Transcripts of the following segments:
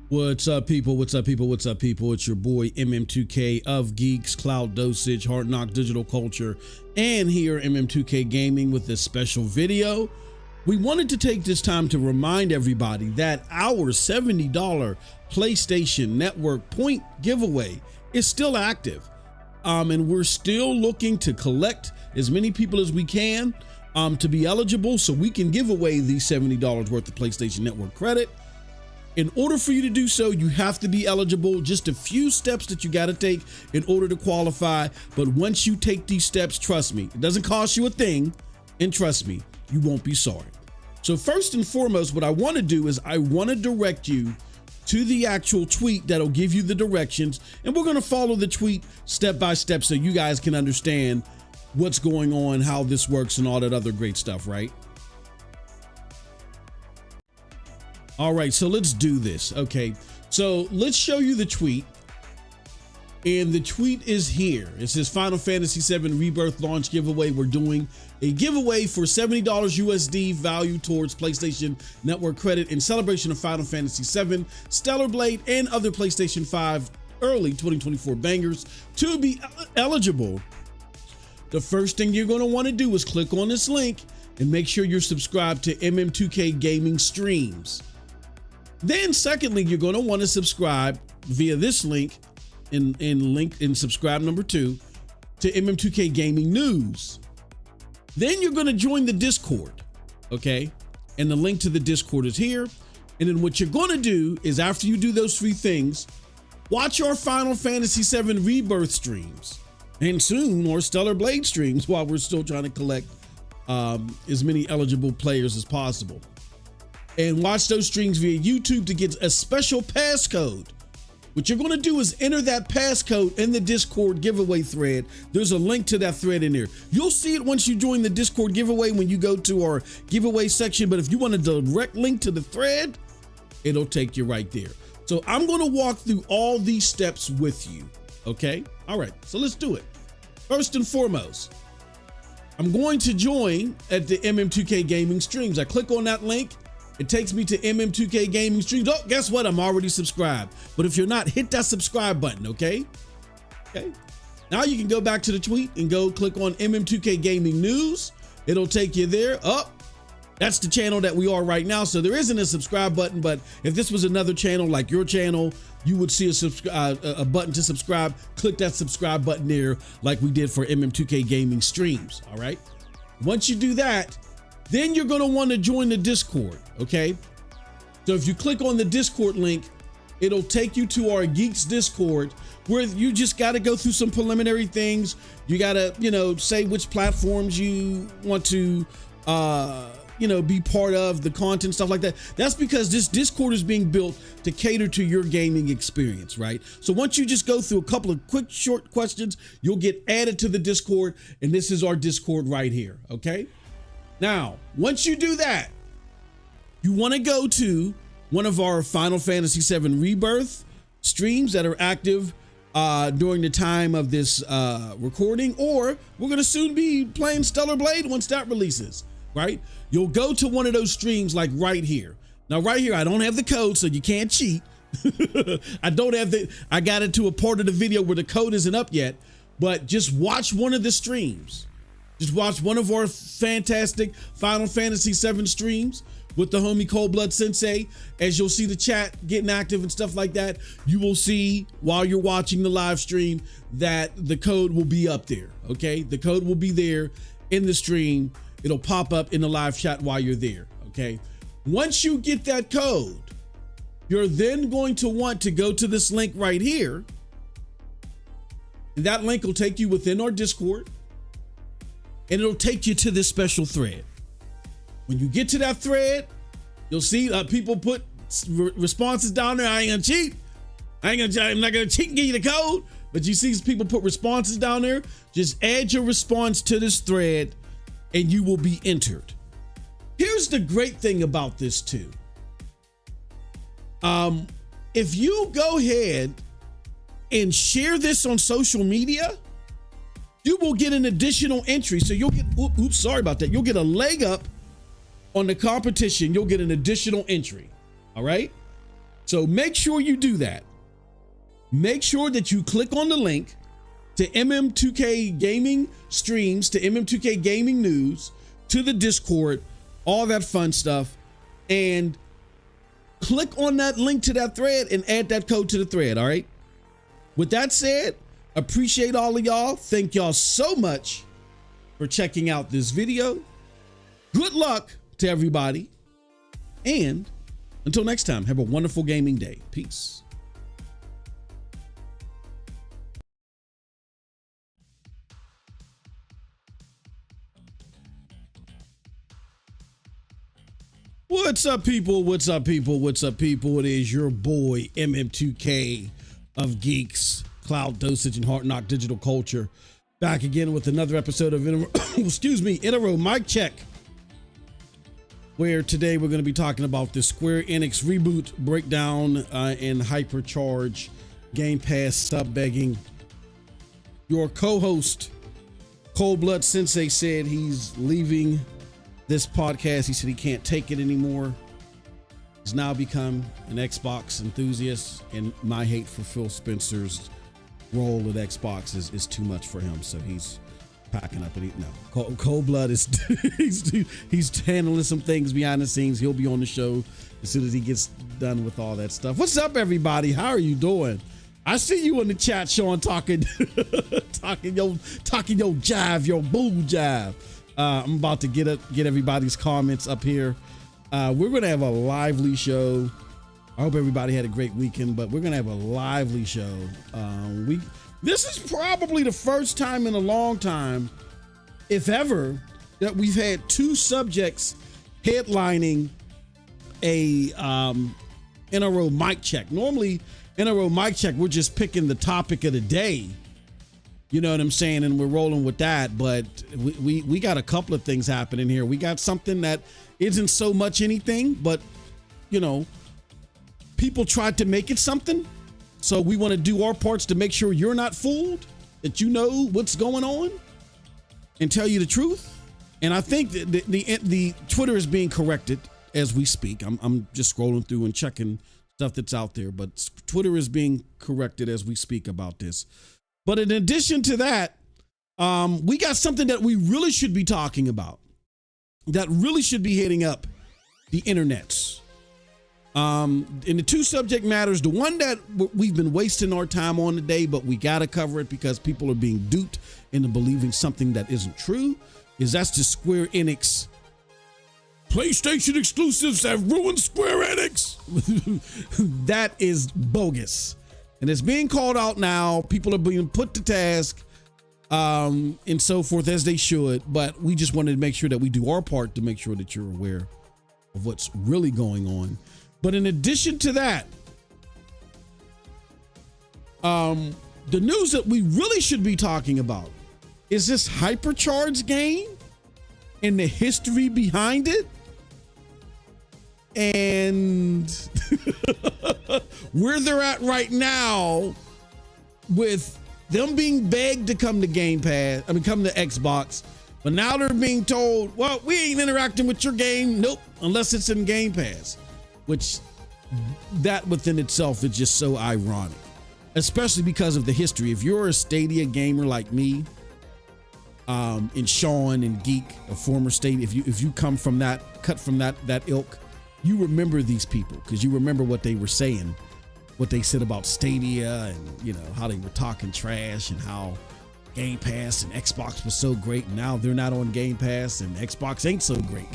What's up, people? What's up, people? What's up, people? It's your boy MM2K of GEIX, Cloud Dosage, Hard Knock Digital Culture, and here MM2K Gaming with this special video. We wanted to take this time to remind everybody that our $70 PlayStation Network point giveaway is still active. And we're still looking to collect as many people as we can to be eligible so we can give away the $70 worth of PlayStation Network credit. In order for you to do so, you have to be eligible. Just a few steps that you got to take in order to qualify. But once you take these steps, trust me, it doesn't cost you a thing. And trust me, you won't be sorry. So first and foremost, what I want to do is I want to direct you to the actual tweet that'll give you the directions. And we're going to follow the tweet step by step so you guys can understand what's going on, how this works, and all that other great stuff, right? All right, so let's do this. Okay, so let's show you the tweet. And the tweet is here. It says Final Fantasy VII Rebirth launch giveaway. We're doing a giveaway for $70 USD value towards PlayStation Network credit in celebration of Final Fantasy VII, Stellar Blade, and other PlayStation 5 early 2024 bangers. To be eligible, the first thing you're going to want to do is click on this link and make sure you're subscribed to MM2K Gaming Streams. Then secondly, you're going to want to subscribe via this link in subscribe number 2 to MM2K Gaming News. Then you're going to join the Discord, okay? And the link to the Discord is here. And then what you're going to do is after you do those 3 things, watch our Final Fantasy VII Rebirth streams and soon our Stellar Blade streams while we're still trying to collect as many eligible players as possible. And watch those streams via YouTube to get a special passcode. What you're going to do is enter that passcode in the Discord giveaway thread. There's a link to that thread in there. You'll see it once you join the Discord giveaway when you go to our giveaway section. But if you want a direct link to the thread, it'll take you right there. So I'm going to walk through all these steps with you. Okay. All right. So let's do it. First and foremost, I'm going to join at the MM2K Gaming Streams. I click on that link. It takes me to MM2K Gaming Streams. Oh, guess what? I'm already subscribed. But if you're not, hit that subscribe button, okay? Okay. Now you can go back to the tweet and go click on MM2K Gaming News. It'll take you there. Oh, that's the channel that we are right now. So there isn't a subscribe button, but if this was another channel like your channel, you would see a button to subscribe. Click that subscribe button there like we did for MM2K Gaming Streams, all right? Once you do that, then you're going to want to join the Discord, okay? So if you click on the Discord link, it'll take you to our GEIX Discord where you just got to go through some preliminary things. You got to, say which platforms you want to, be part of, the content, stuff like that. That's because this Discord is being built to cater to your gaming experience, right? So once you just go through a couple of quick, short questions, you'll get added to the Discord, and this is our Discord right here, okay? Now, once you do that, you want to go to one of our Final Fantasy VII Rebirth streams that are active during the time of this recording, or we're going to soon be playing Stellar Blade once that releases, right? You'll go to one of those streams like right here. Now, right here, I don't have the code, so you can't cheat. I got it to a part of the video where the code isn't up yet, but just watch one of the streams. Just watch one of our fantastic Final Fantasy VII streams with the homie Cold Blood Sensei. As you'll see the chat getting active and stuff like that, you will see while you're watching the live stream that the code will be up there, okay? The code will be there in the stream. It'll pop up in the live chat while you're there, okay? Once you get that code, you're then going to want to go to this link right here. And that link will take you within our Discord. And it'll take you to this special thread. When you get to that thread, you'll see people put responses down there. I ain't gonna cheat. I'm not gonna cheat and give you the code. But you see people put responses down there. Just add your response to this thread and you will be entered. Here's the great thing about this too. If you go ahead and share this on social media, you will get an additional entry. So you'll get, sorry about that. You'll get a leg up on the competition. You'll get an additional entry. All right. So make sure you do that. Make sure that you click on the link to MM2K Gaming streams, to MM2K Gaming News, to the Discord, all that fun stuff, and click on that link to that thread and add that code to the thread, all right? With that said, appreciate all of y'all. Thank y'all so much for checking out this video. Good luck to everybody. And until next time, have a wonderful gaming day. Peace. What's up, people? What's up, people? What's up, people? It is your boy MM2K of GEIX, Cloud Dosage, and Hard Knock Digital Culture, back again with another episode of excuse me, in a row mic check, where today we're going to be talking about the Square Enix reboot breakdown and Hypercharge Gamepass sub begging. Your co-host Cold Blood Sensei said he's leaving this podcast. He said he can't take it anymore. He's now become an Xbox enthusiast, and my hate for Phil Spencer's role with Xbox is too much for him. So he's packing up and he, no, Cold Blood is he's handling some things behind the scenes. He'll be on the show as soon as he gets done with all that stuff. What's up, everybody? How are you doing? I see you in the chat, Sean, talking talking your jive, your boo jive. I'm about to get everybody's comments up here. We're going to have a lively show. I hope everybody had a great weekend, but we're going to have a lively show. This is probably the first time in a long time, if ever, that we've had two subjects headlining a in a row mic check. Normally, in a row mic check, we're just picking the topic of the day. You know what I'm saying? And we're rolling with that. But we got a couple of things happening here. We got something that isn't so much anything, but, you know, people tried to make it something. So we want to do our parts to make sure you're not fooled, that you know what's going on and tell you the truth. And I think that the Twitter is being corrected as we speak. I'm just scrolling through and checking stuff that's out there, but Twitter is being corrected as we speak about this. But in addition to that, we got something that we really should be talking about, that really should be hitting up the internets. In the two subject matters, the one that we've been wasting our time on today, but we got to cover it because people are being duped into believing something that isn't true, is that's the Square Enix PlayStation exclusives have ruined Square Enix. That is bogus. And it's being called out now. People are being put to task and so forth, as they should. But we just wanted to make sure that we do our part to make sure that you're aware of what's really going on. But in addition to that, the news that we really should be talking about is this Hypercharge game and the history behind it. And where they're at right now with them being begged to come to come to Xbox, but now they're being told, well, we ain't interacting with your game. Nope, unless it's in Game Pass, which that within itself is just so ironic, especially because of the history. If you're a Stadia gamer like me, and Sean and Geek, a former Stadia, if you come from cut from that ilk, you remember these people because you remember what they were saying, what they said about Stadia, and you know how they were talking trash and how Game Pass and Xbox was so great. And now they're not on Game Pass and Xbox ain't so great.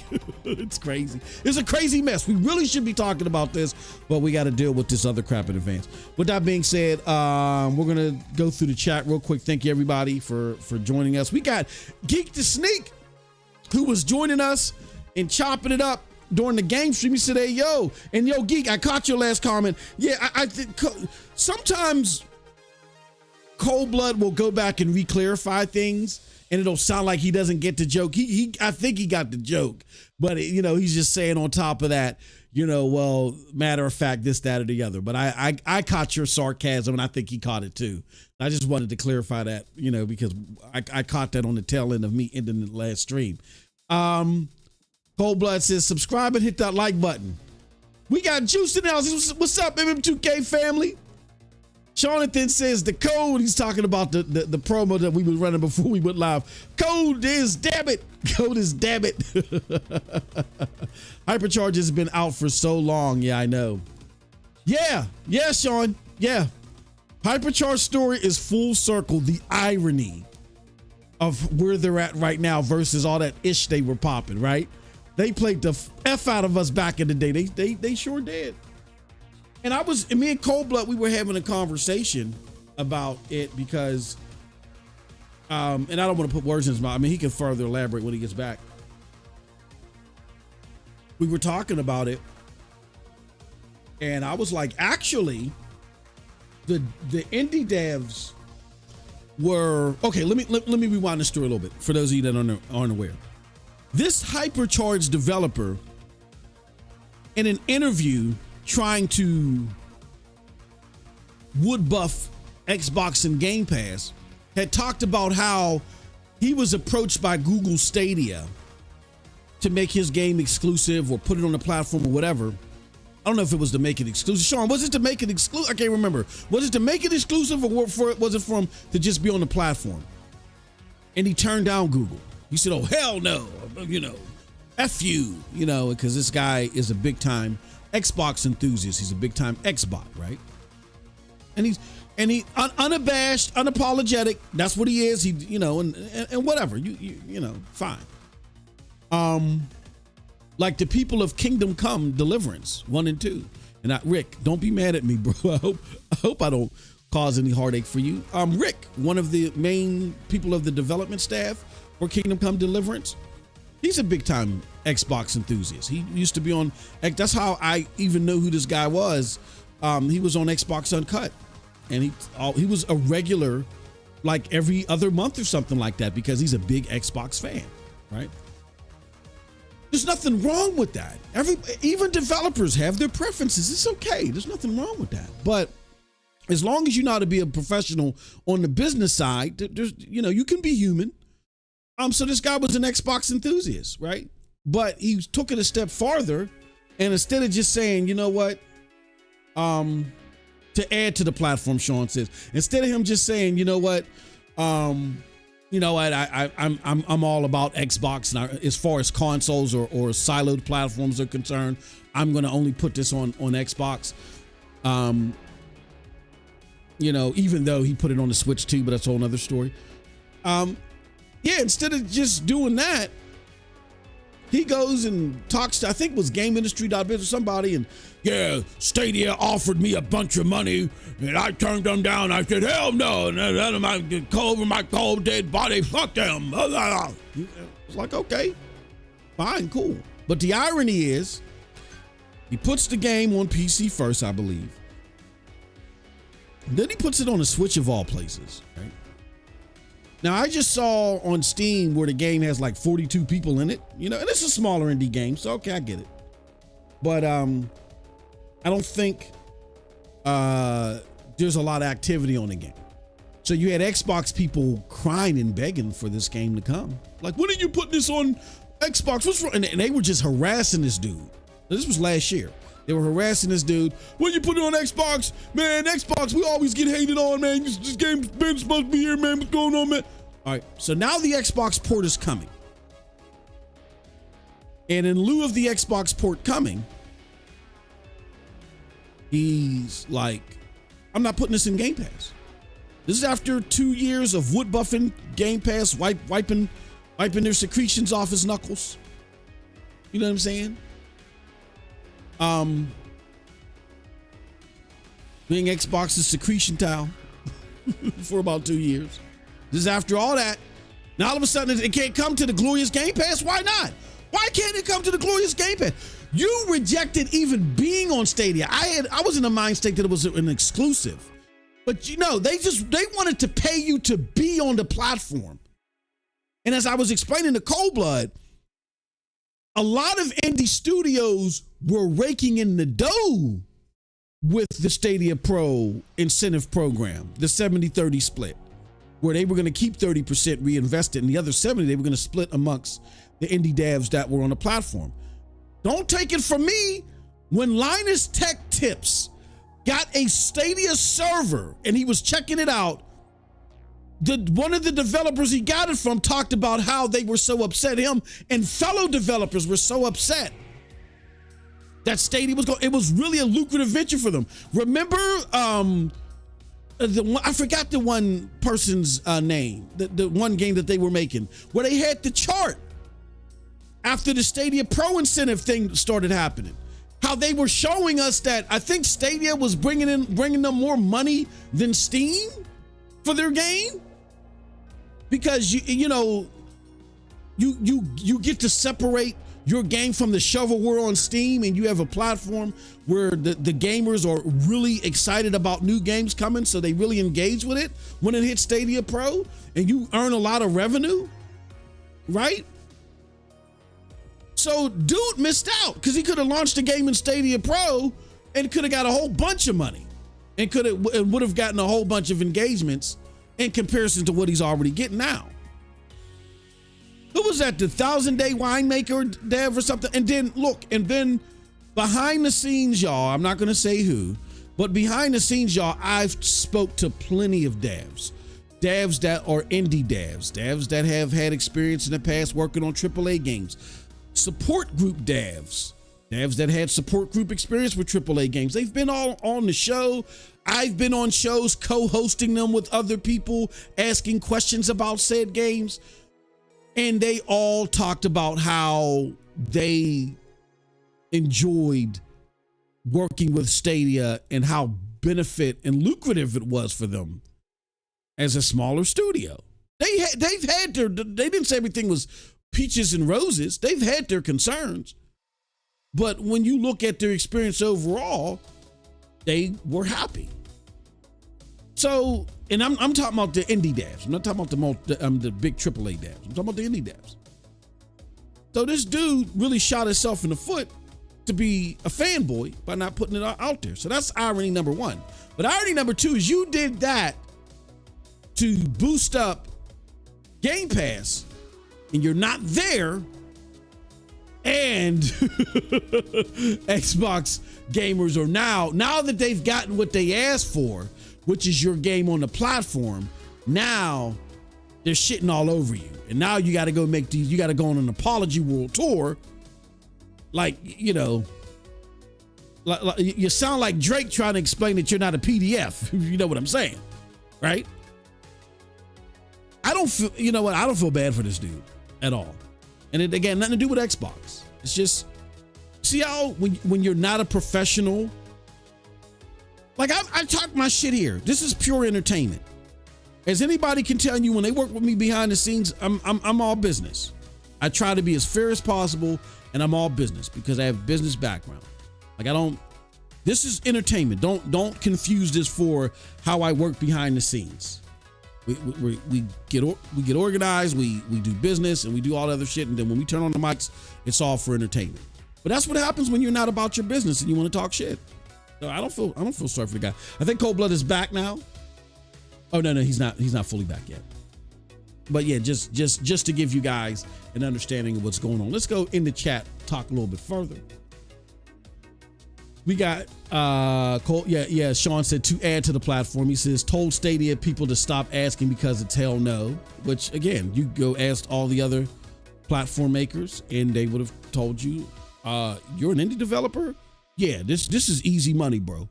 It's crazy. It's a crazy mess. We really should be talking about this, but we got to deal with this other crap in advance. With that being said, we're gonna go through the chat real quick. Thank you everybody for joining us. We got Geek the Sneak, who was joining us and chopping it up during the game stream. He said, hey, yo, and yo, Geek, I caught your last comment. Yeah, I think sometimes Cold Blood will go back and re-clarify things and it'll sound like he doesn't get the joke. I think he got the joke, but you know, he's just saying on top of that, you know, well, matter of fact, this, that, or the other. But I caught your sarcasm and I think he caught it too. I just wanted to clarify that, you know, because I caught that on the tail end of me ending the last stream. Cold Blood says, subscribe and hit that like button. We got Juice in the house. What's up, MM2K family? Jonathan says the code. He's talking about the promo that we were running before we went live. Code is damn it. Code is damn it. Hypercharge has been out for so long. Yeah, I know. Yeah, Sean. Yeah. Hypercharge story is full circle. The irony of where they're at right now versus all that ish they were popping, right? They played the F out of us back in the day. They sure did. And me and Cold Blood, we were having a conversation about it because, and I don't want to put words in his mouth. I mean, he can further elaborate when he gets back. We were talking about it, and I was like, actually, the indie devs were okay. Let me rewind the story a little bit for those of you that aren't aware. This Hypercharge developer, in an interview, trying to wood buff Xbox and Game Pass, had talked about how he was approached by Google Stadia to make his game exclusive or put it on the platform or whatever. I don't know if it was to make it exclusive. Sean, was it to make it exclusive? I can't remember. Was it to make it exclusive or was it for him to just be on the platform? And he turned down Google. He said, oh, hell no, F you, because this guy is a big time Xbox enthusiast. He's a big time Xbot, right? And he unabashed, unapologetic. That's what he is. He, and whatever, fine. Like the people of Kingdom Come Deliverance 1 and 2. And Rick, don't be mad at me, bro. I hope I don't cause any heartache for you. Rick, one of the main people of the development staff for Kingdom Come Deliverance, he's a big time Xbox enthusiast. He used to be on, that's how I even know who this guy was. He was on Xbox Uncut, and he was a regular like every other month or something like that because he's a big Xbox fan, right? There's nothing wrong with that. Even developers have their preferences. It's okay. There's nothing wrong with that. But as long as you know how to be a professional on the business side, there's, you can be human. So this guy was an Xbox enthusiast, right? But he took it a step farther, and instead of just saying, you know what, to add to the platform, Sean says, instead of him just saying, you know what, I'm all about Xbox, and as far as consoles or siloed platforms are concerned, I'm going to only put this on Xbox. Even though he put it on the Switch too, but that's a whole nother story. Instead of just doing that, he goes and talks to, I think it was GameIndustry.biz or somebody, and Stadia offered me a bunch of money, and I turned them down. I said, hell no, over my cold dead body, fuck them. It's like, okay, fine, cool. But the irony is, he puts the game on PC first, I believe. Then he puts it on a Switch of all places, right? Now, I just saw on Steam where the game has like 42 people in it, and it's a smaller indie game, so okay, I get it. But I don't think there's a lot of activity on the game. So you had Xbox people crying and begging for this game to come. Like, when are you putting this on Xbox? What's wrong? And they were just harassing this dude. This was last year. They were harassing this dude. When you put it on Xbox, man, Xbox, we always get hated on, man. This game's been supposed to be here, man. What's going on, man? All right, so now the Xbox port is coming. And in lieu of the Xbox port coming, he's like, I'm not putting this in Game Pass. This is after 2 years of wood buffing Game Pass, wiping their secretions off his knuckles. You know what I'm saying? Being Xbox's secretion towel for about 2 years. This is after all that. Now all of a sudden it can't come to the glorious Game Pass. Why not? Why can't it come to the glorious Game Pass? You rejected even being on Stadia. I was in a mind state that it was an exclusive, but they wanted to pay you to be on the platform. And as I was explaining to Cold Blood, a lot of indie studios were raking in the dough with the Stadia Pro incentive program, the 70-30 split, where they were going to keep 30% reinvested and the other 70 they were going to split amongst the indie devs that were on the platform. Don't take it from me. When Linus Tech Tips got a Stadia server and he was checking it out, one of the developers he got it from talked about how they were so upset. Him and fellow developers were so upset that Stadia was going. It was really a lucrative venture for them. Remember, I forgot the one person's name, the one game that they were making where they had the chart after the Stadia Pro incentive thing started happening. How they were showing us that I think Stadia was bringing them more money than Steam for their game, because you get to separate your game from the shovelware on Steam, and you have a platform where the gamers are really excited about new games coming, so they really engage with it when it hits Stadia Pro, and you earn a lot of revenue, right? So dude missed out because he could have launched a game in Stadia Pro and could have got a whole bunch of money and would have gotten a whole bunch of engagements in comparison to what he's already getting now. Who was that? The 1000-Day Winemaker dev or something? And then behind the scenes, y'all, I'm not going to say who, but behind the scenes, y'all, I've spoke to plenty of devs that are indie devs that have had experience in the past working on AAA games, support group devs that had support group experience with AAA games. They've been all on the show. I've been on shows co-hosting them with other people, asking questions about said games. And they all talked about how they enjoyed working with Stadia and how benefit and lucrative it was for them as a smaller studio. They didn't say everything was peaches and roses. They've had their concerns. But when you look at their experience overall, they were happy. So, and I'm talking about the indie devs. I'm not talking about the big AAA devs. I'm talking about the indie devs. So this dude really shot himself in the foot to be a fanboy by not putting it out there. So that's irony number one. But irony number two is you did that to boost up Game Pass, and you're not there. And Xbox gamers are now that they've gotten what they asked for, which is your game on the platform, now they're shitting all over you. And now you got to go you got to go on an apology world tour. Like, you sound like Drake trying to explain that you're not a PDF. You know what I'm saying, right? I don't feel bad for this dude at all. And it, again, nothing to do with Xbox. It's just, see how when you're not a professional, like I talk my shit here. This is pure entertainment. As anybody can tell you, when they work with me behind the scenes, I'm all business. I try to be as fair as possible, and I'm all business because I have business background. Like this is entertainment. Don't confuse this for how I work behind the scenes. We get organized, we do business, and we do all the other shit, and then when we turn on the mics, it's all for entertainment. But that's what happens when you're not about your business and you want to talk shit. So I don't feel sorry for the guy. I think Cold Blood is back now. Oh no, he's not fully back yet. But yeah, just to give you guys an understanding of what's going on. Let's go in the chat, talk a little bit further. We got Cole. Yeah. Sean said to add to the platform. He says told Stadia people to stop asking because it's hell no. Which again, you go ask all the other platform makers, and they would have told you, you're an indie developer. Yeah, this is easy money, bro.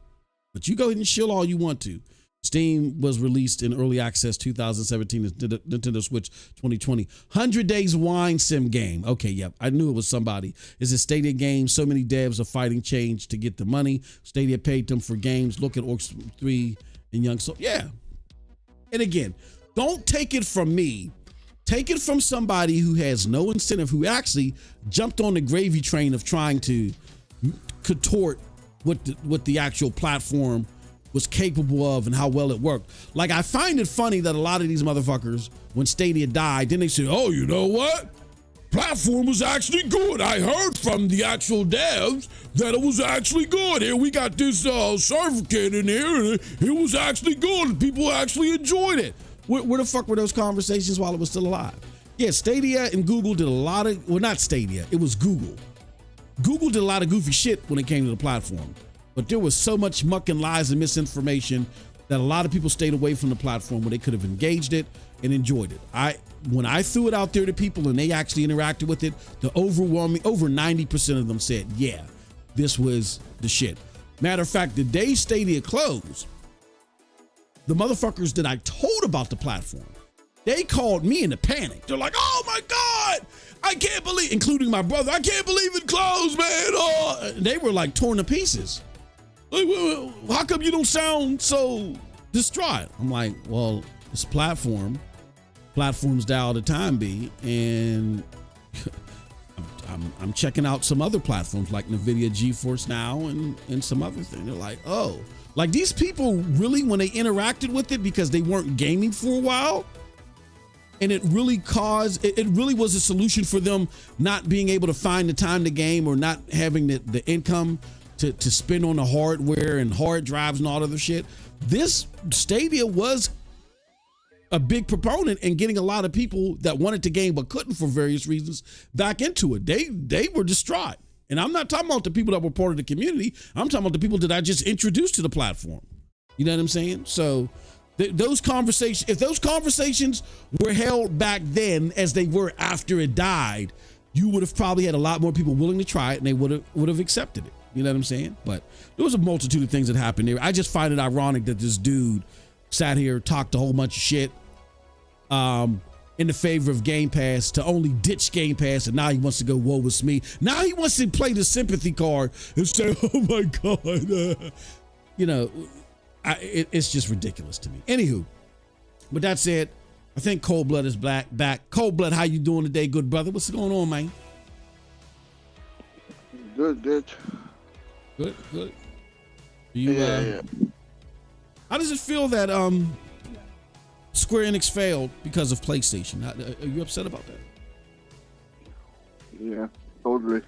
But you go ahead and shill all you want to. Steam was released in early access 2017, Nintendo Switch 2020. 100 Days Wine Sim game. Okay, yep. I knew it was somebody. It's a Stadia game. So many devs are fighting change to get the money. Stadia paid them for games. Look at Orcs 3 and Young Soul. Yeah. And again, don't take it from me. Take it from somebody who has no incentive, who actually jumped on the gravy train of trying to contort what the actual platform was capable of and how well it worked. Like, I find it funny that a lot of these motherfuckers, when Stadia died, then they say, oh, you know what? Platform was actually good. I heard from the actual devs that it was actually good. Here, we got this server kit in here, and it was actually good. People actually enjoyed it. Where the fuck were those conversations while it was still alive? Yeah, Stadia and Google did a lot of, well, not Stadia, it was Google. Google did a lot of goofy shit when it came to the platform, but there was so much muck and lies and misinformation that a lot of people stayed away from the platform where they could have engaged it and enjoyed it. When I threw it out there to people and they actually interacted with it, the overwhelming, over 90% of them said, yeah, this was the shit. Matter of fact, the day Stadia closed, the motherfuckers that I told about the platform, they called me in a panic. They're like, oh my God, I can't believe, including my brother, I can't believe it closed, man. Oh. They were like torn to pieces. Like, well, how come you don't sound so distraught? I'm like, well, it's platforms dial the time be, and I'm checking out some other platforms like NVIDIA GeForce Now and some other thing. They're like, oh, like these people really, when they interacted with it because they weren't gaming for a while, and it really was a solution for them not being able to find the time to game or not having the income to spend on the hardware and hard drives and all other shit. This Stadia was a big proponent in getting a lot of people that wanted to game but couldn't for various reasons back into it. They were distraught. And I'm not talking about the people that were part of the community. I'm talking about the people that I just introduced to the platform. You know what I'm saying? So those conversations, if those conversations were held back then as they were after it died, you would have probably had a lot more people willing to try it and they would have accepted it. You know what I'm saying? But there was a multitude of things that happened there. I just find it ironic that this dude sat here, talked a whole bunch of shit in the favor of Game Pass to only ditch Game Pass, and now he wants to go, woe is me. Now he wants to play the sympathy card and say, oh my God. You know, it's just ridiculous to me. Anywho, but that said, I think Cold Blood is back. Cold Blood, how you doing today, good brother? What's going on, man? Good. Yeah. How does it feel that Square Enix failed because of PlayStation? Are you upset about that? Yeah, totally.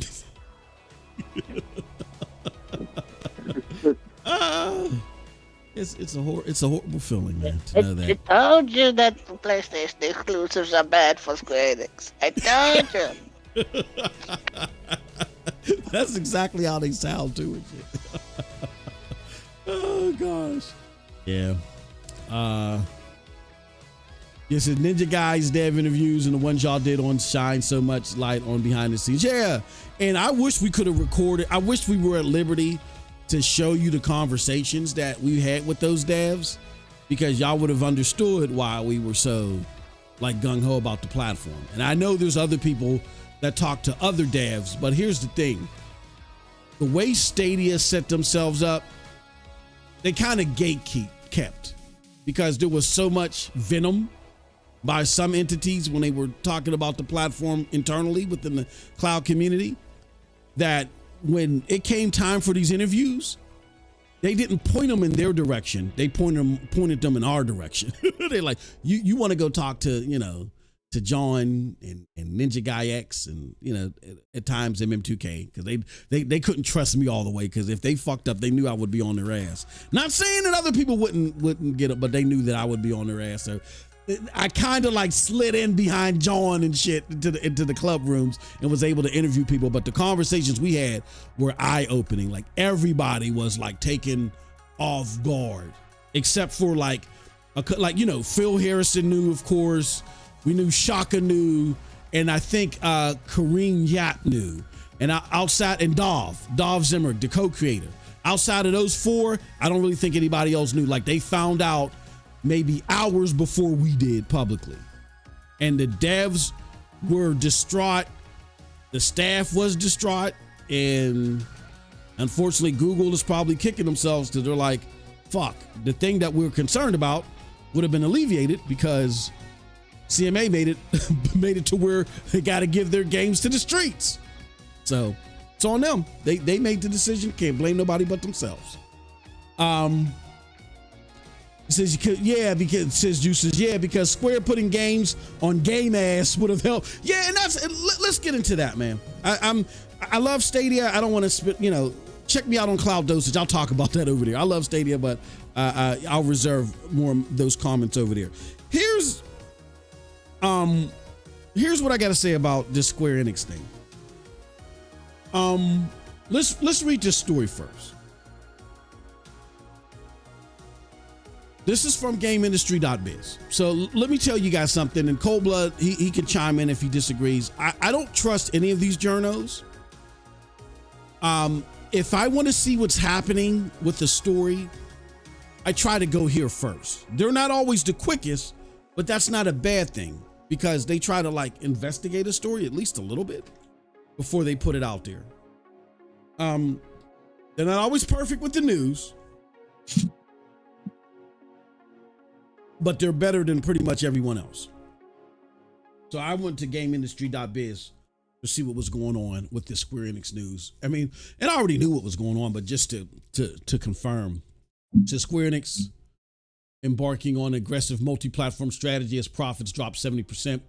It's a horrible feeling, man, to know that. I told you that PlayStation exclusives are bad for Square Enix. I told you. That's exactly how they sound too. Oh gosh. Yeah. Yes, the Ninja Guys dev interviews and the ones y'all did on shine so much light on behind the scenes. Yeah. And I wish we could have recorded. I wish we were at liberty to show you the conversations that we had with those devs, because y'all would have understood why we were so like gung-ho about the platform. And I know there's other people that talk to other devs, but here's the thing. The way Stadia set themselves up, they kind of kept, because there was so much venom by some entities when they were talking about the platform internally within the cloud community, that when it came time for these interviews, they didn't point them in their direction. They pointed them in our direction. They're like, you want to go talk to, to John and Ninja GEIX and, at times MM2K, because they couldn't trust me all the way, because if they fucked up, they knew I would be on their ass. Not saying that other people wouldn't get it, but they knew that I would be on their ass. So I kind of like slid in behind John and shit into the club rooms and was able to interview people. But the conversations we had were eye-opening. Like everybody was like taken off guard, except for Phil Harrison knew, of course. We knew Shaka knew, and I think Kareem Yap knew. And outside, and Dov Zimmer, the co-creator. Outside of those four, I don't really think anybody else knew. Like they found out maybe hours before we did publicly. And the devs were distraught. The staff was distraught. And unfortunately, Google is probably kicking themselves because they're like, fuck, the thing that we're concerned about would have been alleviated because CMA made it to where they got to give their games to the streets. So it's on them. They made the decision. Can't blame nobody but themselves. It says because Square putting games on Game Ass would have helped. Yeah, and let's get into that, man. I love Stadia. I don't want to spit. Check me out on Cloud Dosage. I'll talk about that over there. I love Stadia, but I'll reserve more of those comments over there. Here's what I got to say about this Square Enix thing. Let's read this story first. This is from GameIndustry.biz. So let me tell you guys something. And Cold Blood, he can chime in if he disagrees. I don't trust any of these journos. If I want to see what's happening with the story, I try to go here first. They're not always the quickest, but that's not a bad thing because they try to like investigate a story at least a little bit before they put it out there. They're not always perfect with the news, but they're better than pretty much everyone else. So I went to GameIndustry.biz to see what was going on with this Square Enix news. I mean, and I already knew what was going on, but just to confirm. So Square Enix embarking on aggressive multi-platform strategy as profits drop 70%.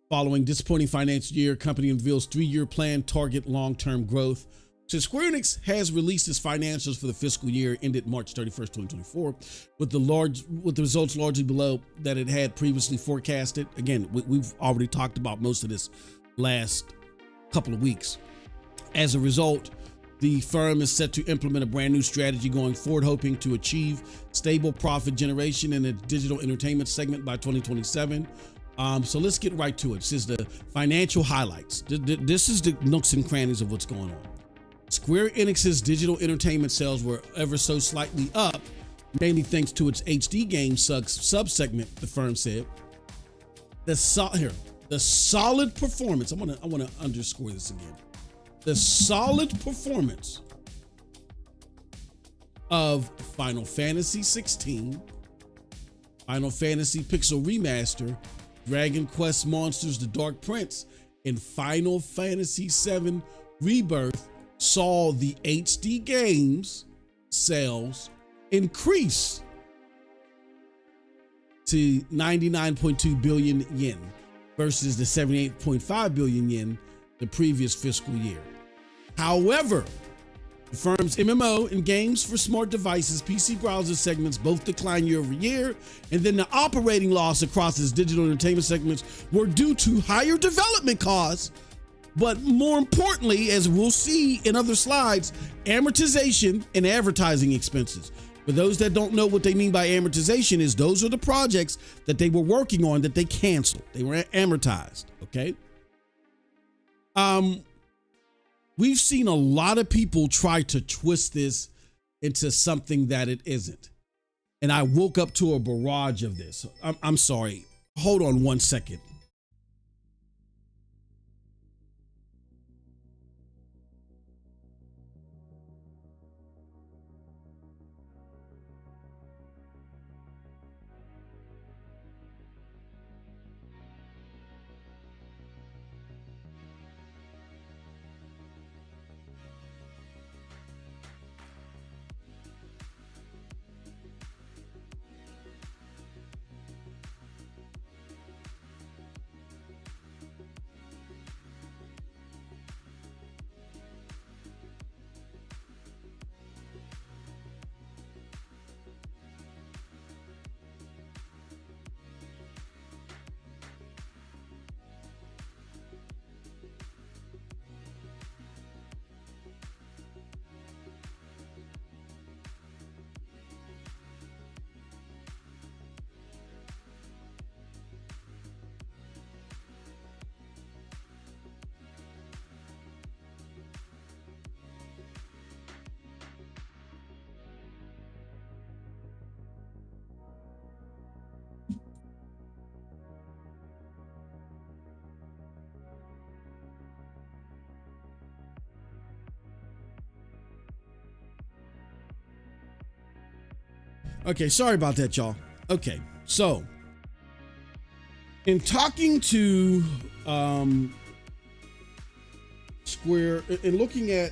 Following disappointing financial year, company unveils 3-year plan, target long-term growth. So Square Enix has released its financials for the fiscal year ended March 31st, 2024, with the results largely below that it had previously forecasted. Again, we've already talked about most of this last couple of weeks. As a result, the firm is set to implement a brand new strategy going forward, hoping to achieve stable profit generation in the digital entertainment segment by 2027. So let's get right to it. This is the financial highlights. This is the nooks and crannies of what's going on. Square Enix's digital entertainment sales were ever so slightly up, mainly thanks to its HD games sub-segment, the firm said. The solid performance, I want to underscore this again. The solid performance of Final Fantasy 16, Final Fantasy Pixel Remaster, Dragon Quest Monsters: The Dark Prince, and Final Fantasy VII Rebirth saw the HD games sales increase to 99.2 billion yen versus the 78.5 billion yen the previous fiscal year. However, the firm's MMO and games for smart devices, PC browser segments both declined year over year, and then the operating loss across its digital entertainment segments were due to higher development costs, but more importantly, as we'll see in other slides, amortization and advertising expenses. For those that don't know what they mean by amortization, is those are the projects that they were working on that they canceled. They were amortized, okay? We've seen a lot of people try to twist this into something that it isn't. And I woke up to a barrage of this. I'm sorry. Hold on one second. Okay, sorry about that, y'all. Okay, so in talking to Square and looking at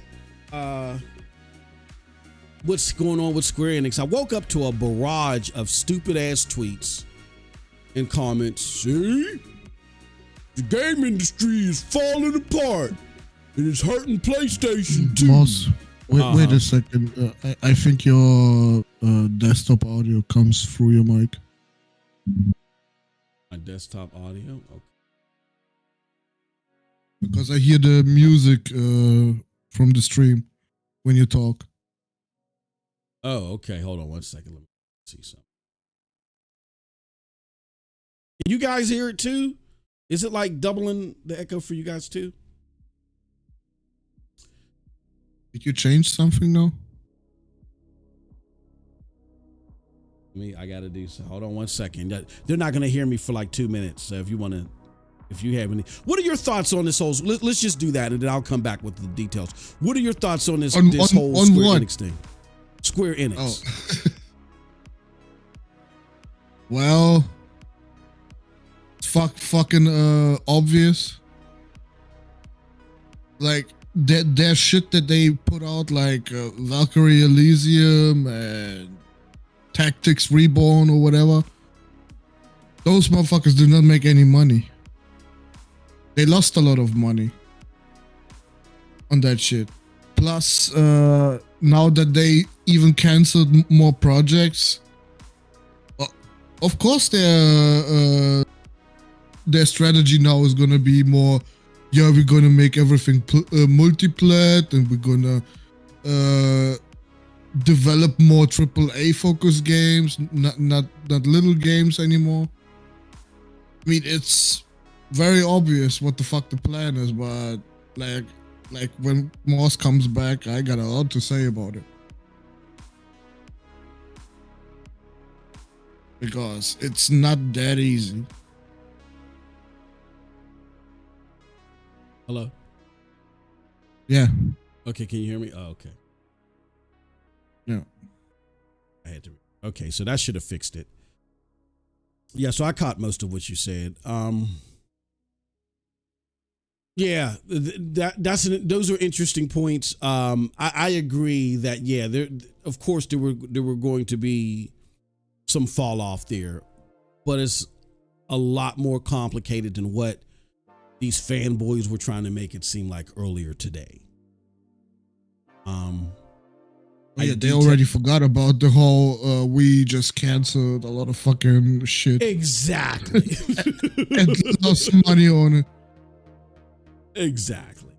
what's going on with Square Enix, I woke up to a barrage of stupid ass tweets and comments. See, the game industry is falling apart and it's hurting PlayStation too. Boss, wait a second. I think your desktop audio comes through your mic. My desktop audio? Okay. Because I hear the music from the stream when you talk. Oh, okay. Hold on one second. Let me see something. Can you guys hear it too? Is it like doubling the echo for you guys too? Did you change something now? I got to do so. Hold on one second. They're not going to hear me for like 2 minutes. So if you have any, what are your thoughts on this whole? Let's just do that, and then I'll come back with the details. What are your thoughts on this whole Square Enix thing? Square Enix. Oh. Well, it's fucking obvious. Like their shit that they put out, like Valkyrie Elysium and Tactics Reborn or whatever. Those motherfuckers did not make any money. They lost a lot of money on that shit. Plus, now that they even canceled more projects, of course their strategy now is gonna be more, yeah, we're gonna make everything multiplat, and we're gonna develop more AAA focused games, not little games anymore. I mean, it's very obvious what the fuck the plan is, but like when Moss comes back, I got a lot to say about it. Because it's not that easy. Hello? Yeah. Okay, can you hear me? Oh, okay. Yeah. I had to. Okay, so that should have fixed it. Yeah, so I caught most of what you said. Yeah, those are interesting points. I agree that there of course there were going to be some fall off there, but it's a lot more complicated than what these fanboys were trying to make it seem like earlier today. Yeah, they already forgot about the whole we just canceled a lot of fucking shit. Exactly. And lost money on it. Exactly.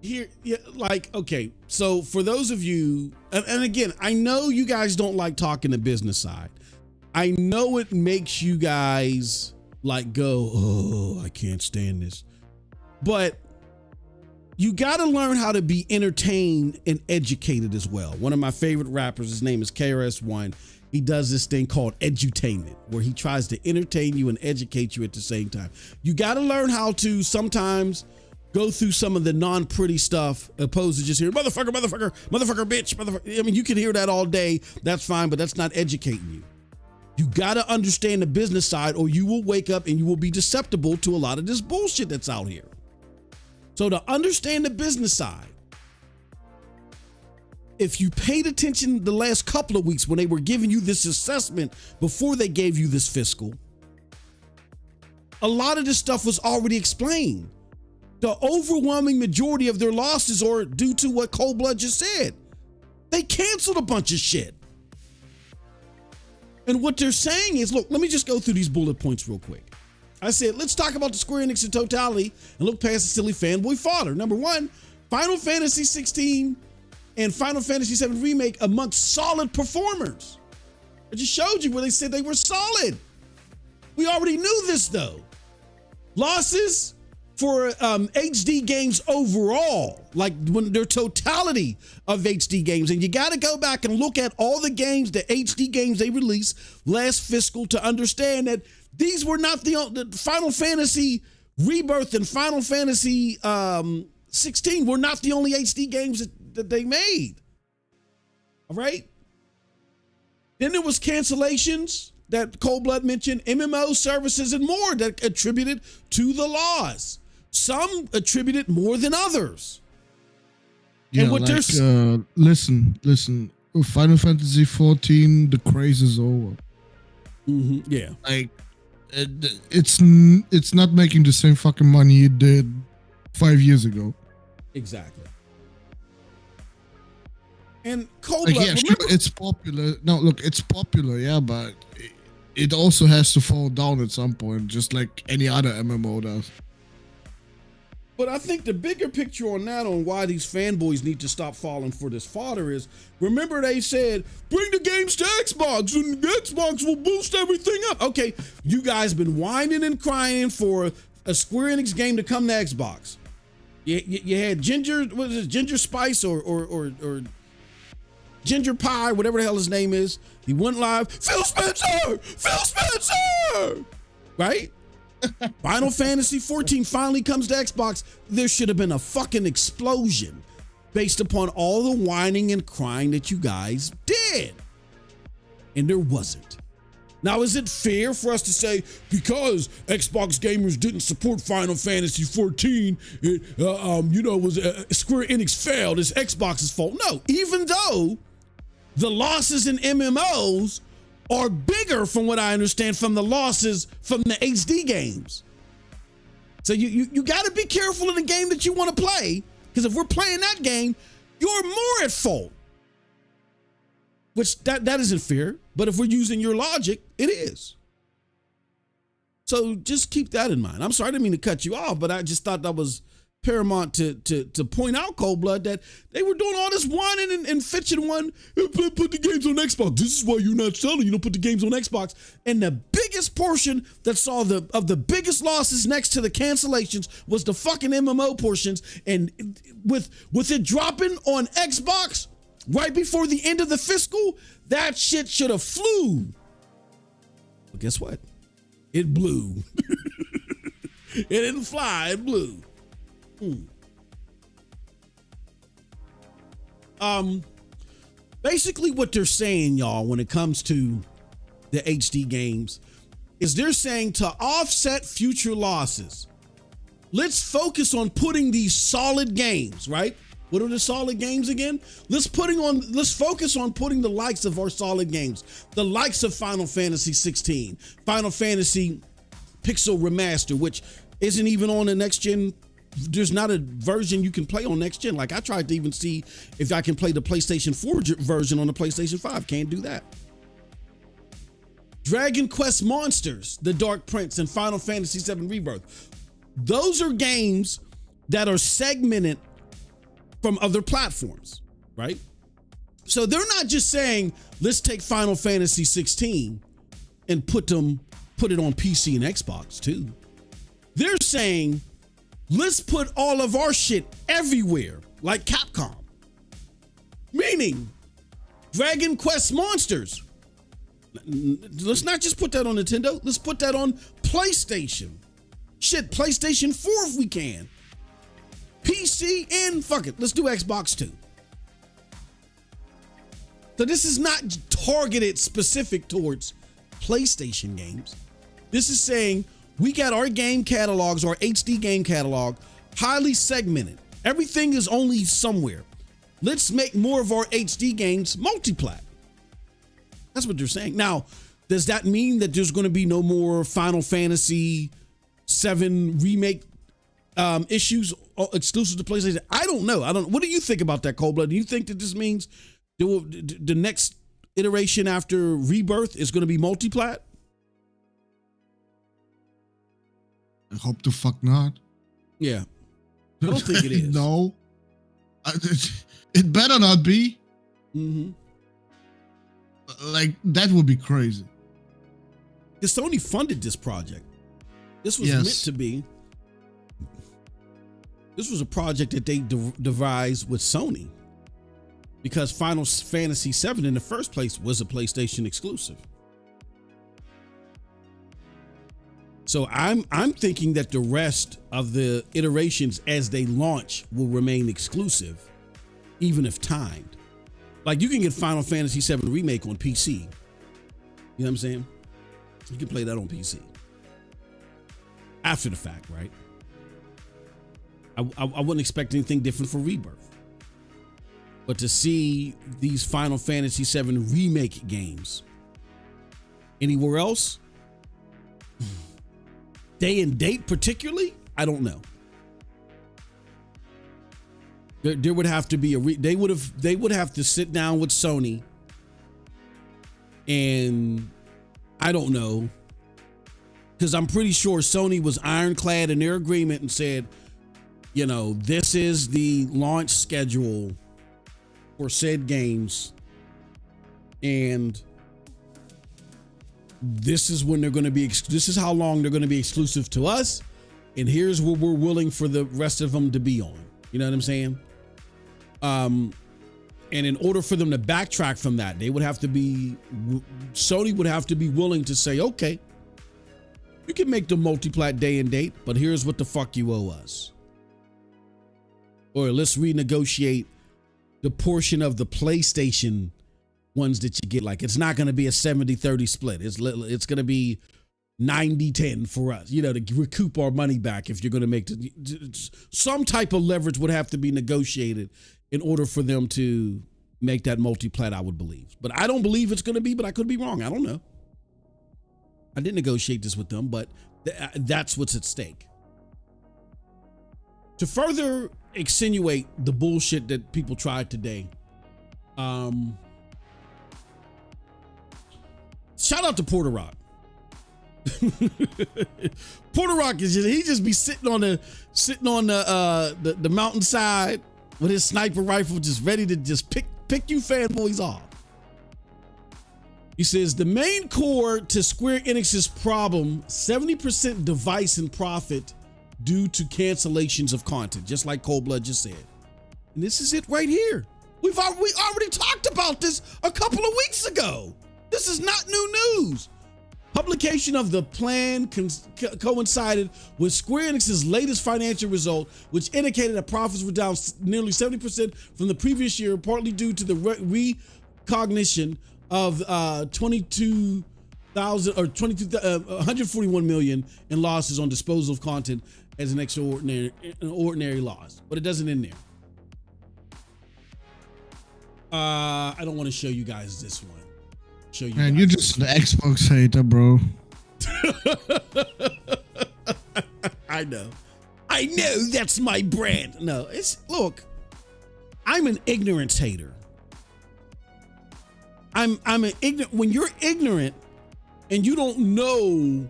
Here, yeah, like, okay, so for those of you, and again, I know you guys don't like talking the business side. I know it makes you guys like go, oh, I can't stand this. But you got to learn how to be entertained and educated as well. One of my favorite rappers, his name is KRS-One. He does this thing called edutainment, where he tries to entertain you and educate you at the same time. You got to learn how to sometimes go through some of the non-pretty stuff, opposed to just hearing motherfucker, motherfucker, motherfucker, bitch, motherfucker. I mean, you can hear that all day. That's fine, but that's not educating you. You got to understand the business side, or you will wake up and you will be susceptible to a lot of this bullshit that's out here. So to understand the business side, if you paid attention the last couple of weeks when they were giving you this assessment before they gave you this fiscal, a lot of this stuff was already explained. The overwhelming majority of their losses are due to what Cold Blood just said. They canceled a bunch of shit. And what they're saying is, look, let me just go through these bullet points real quick. I said, let's talk about the Square Enix in totality and look past the silly fanboy fodder. Number one, Final Fantasy 16 and Final Fantasy 7 Remake amongst solid performers. I just showed you where they said they were solid. We already knew this though. Losses for HD games overall, like when their totality of HD games. And you got to go back and look at all the games, the HD games they released last fiscal to understand that these were not the Final Fantasy Rebirth and Final Fantasy 16 were not the only HD games that they made. All right. Then there was cancellations that Cold Blood mentioned, MMO services and more that attributed to the loss. Some attributed more than others. Yeah, and what like, they're listen. Final Fantasy 14, the craze is over. Mm-hmm, yeah. Like, it's not making the same fucking money it did 5 years ago. Exactly. And Cold like, Blood, yeah, sure, it's popular. No, look, it's popular, yeah, but it also has to fall down at some point, just like any other MMO does. But I think the bigger picture on that, on why these fanboys need to stop falling for this fodder is, remember they said, bring the games to Xbox and Xbox will boost everything up. Okay, you guys been whining and crying for a Square Enix game to come to Xbox. You had Ginger Spice or Ginger Pie, whatever the hell his name is. He went live, Phil Spencer! Right? Final Fantasy 14 finally comes to Xbox. There should have been a fucking explosion based upon all the whining and crying that you guys did. And there wasn't. Now, is it fair for us to say, because Xbox gamers didn't support Final Fantasy 14, Square Enix failed, it's Xbox's fault? No, even though the losses in MMOs are bigger, from what I understand, from the losses from the HD games. So you got to be careful in the game that you want to play, because if we're playing that game, you're more at fault. Which that isn't fair, but if we're using your logic, it is. So just keep that in mind. I'm sorry, I didn't mean to cut you off, but I just thought that was paramount to point out, Cold Blood, that they were doing all this whining and fetching one, put the games on Xbox. This is why you're not selling. You don't put the games on Xbox. And the biggest portion that saw of the biggest losses next to the cancellations was the fucking MMO portions. And with it dropping on Xbox right before the end of the fiscal, that shit should have flew. But guess what? It blew. It didn't fly, it blew. Basically what they're saying, y'all, when it comes to the HD games, is they're saying to offset future losses, let's focus on putting these solid games, right? What are the solid games again? Let's focus on putting the likes of our solid games, the likes of Final Fantasy 16, Final Fantasy Pixel Remaster, which isn't even on the next gen. There's not a version you can play on next gen. Like, I tried to even see if I can play the PlayStation 4 version on the PlayStation 5. Can't do that. Dragon Quest Monsters, The Dark Prince, and Final Fantasy VII Rebirth. Those are games that are segmented from other platforms, right? So they're not just saying, let's take Final Fantasy 16 and put it on PC and Xbox too. They're saying, let's put all of our shit everywhere, like Capcom. Meaning, Dragon Quest Monsters. Let's not just put that on Nintendo. Let's put that on PlayStation. Shit, PlayStation 4 if we can. PC, and fuck it, let's do Xbox too. So this is not targeted specific towards PlayStation games. This is saying, we got our game catalogs, our HD game catalog, highly segmented. Everything is only somewhere. Let's make more of our HD games multi-plat. That's what they're saying. Now, does that mean that there's going to be no more Final Fantasy VII remake issues exclusive to PlayStation? I don't know. What do you think about that, Cold Blood? Do you think that this means the next iteration after Rebirth is going to be multi-plat? I hope the fuck not. Yeah. I don't think it is. No. It better not be. Mm-hmm. Like, that would be crazy. Because Sony funded this project. This was meant to be. This was a project that they devised with Sony. Because Final Fantasy VII in the first place was a PlayStation exclusive. So I'm thinking that the rest of the iterations as they launch will remain exclusive, even if timed. Like, you can get Final Fantasy VII Remake on PC. You know what I'm saying? You can play that on PC. After the fact, right? I wouldn't expect anything different for Rebirth. But to see these Final Fantasy VII Remake games anywhere else, day and date particularly, I don't know. There would have to be they would have to sit down with Sony, and I don't know, because I'm pretty sure Sony was ironclad in their agreement and said, you know, this is the launch schedule for said games, and this is when they're going to be, this is how long they're going to be exclusive to us, and here's what we're willing for the rest of them to be on. You know what I'm saying? And in order for them to backtrack from that, they would have to be, Sony would have to be willing to say, okay, you can make the multi-plat day and date, but here's what the fuck you owe us. Or let's renegotiate the portion of the PlayStation ones that you get. Like, it's not going to be a 70-30 split. It's going to be 90-10 for us, you know, to recoup our money back. If you're going to make some type of leverage would have to be negotiated in order for them to make that multi-plat, I would believe. But I don't believe it's going to be, but I could be wrong. I don't know. I didn't negotiate this with them, but that's what's at stake. To further extenuate the bullshit that people tried today, shout out to Porter Rock. Porter Rock is just, he just be sitting on the mountainside with his sniper rifle, just ready to just pick you fanboys off. He says the main core to Square Enix's problem, 70% device and profit due to cancellations of content, just like Cold Blood just said. And this is it right here. We already talked about this a couple of weeks ago. This is not new news. Publication of the plan coincided with Square Enix's latest financial result, which indicated that profits were down nearly 70% from the previous year, partly due to the recognition of 141 million in losses on disposal of content as an ordinary loss, but it doesn't end there. I don't want to show you guys this one. Show you. Man, you're just an Xbox hater, bro. I know that's my brand. No, look, I'm an ignorance hater. I'm an ignorant. When you're ignorant and you don't know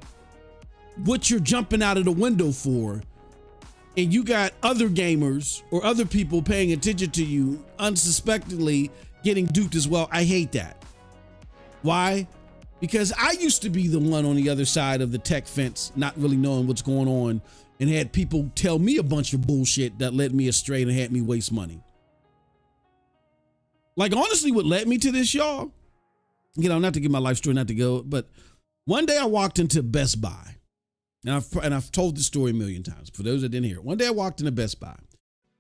what you're jumping out of the window for, and you got other gamers or other people paying attention to you unsuspectingly getting duped as well, I hate that. Why? Because I used to be the one on the other side of the tech fence, not really knowing what's going on, and had people tell me a bunch of bullshit that led me astray and had me waste money. Like, honestly, what led me to this, y'all, you know, not to give my life story, not to go, but one day I walked into Best Buy, and I've told this story a million times. For those that didn't hear it, one day I walked into Best Buy.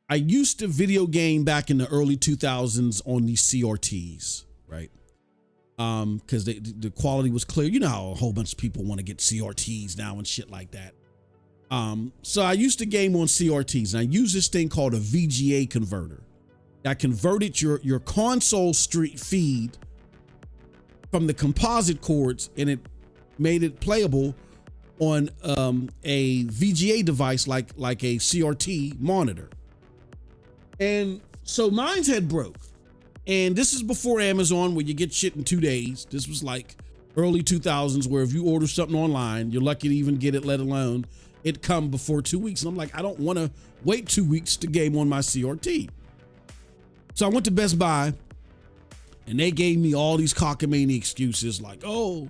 I used to video game back in the early 2000s on these CRTs, right? Because the quality was clear. You know how a whole bunch of people want to get CRTs now and shit like that. So I used to game on CRTs, and I used this thing called a VGA converter. That converted your console stream feed from the composite cords, and it made it playable on a VGA device like a CRT monitor. And so mine's had broke. And this is before Amazon, where you get shit in 2 days. This was like early 2000s, where if you order something online, you're lucky to even get it, let alone it come before 2 weeks. And I'm like, I don't want to wait 2 weeks to game on my CRT. So I went to Best Buy, and they gave me all these cockamamie excuses like, oh,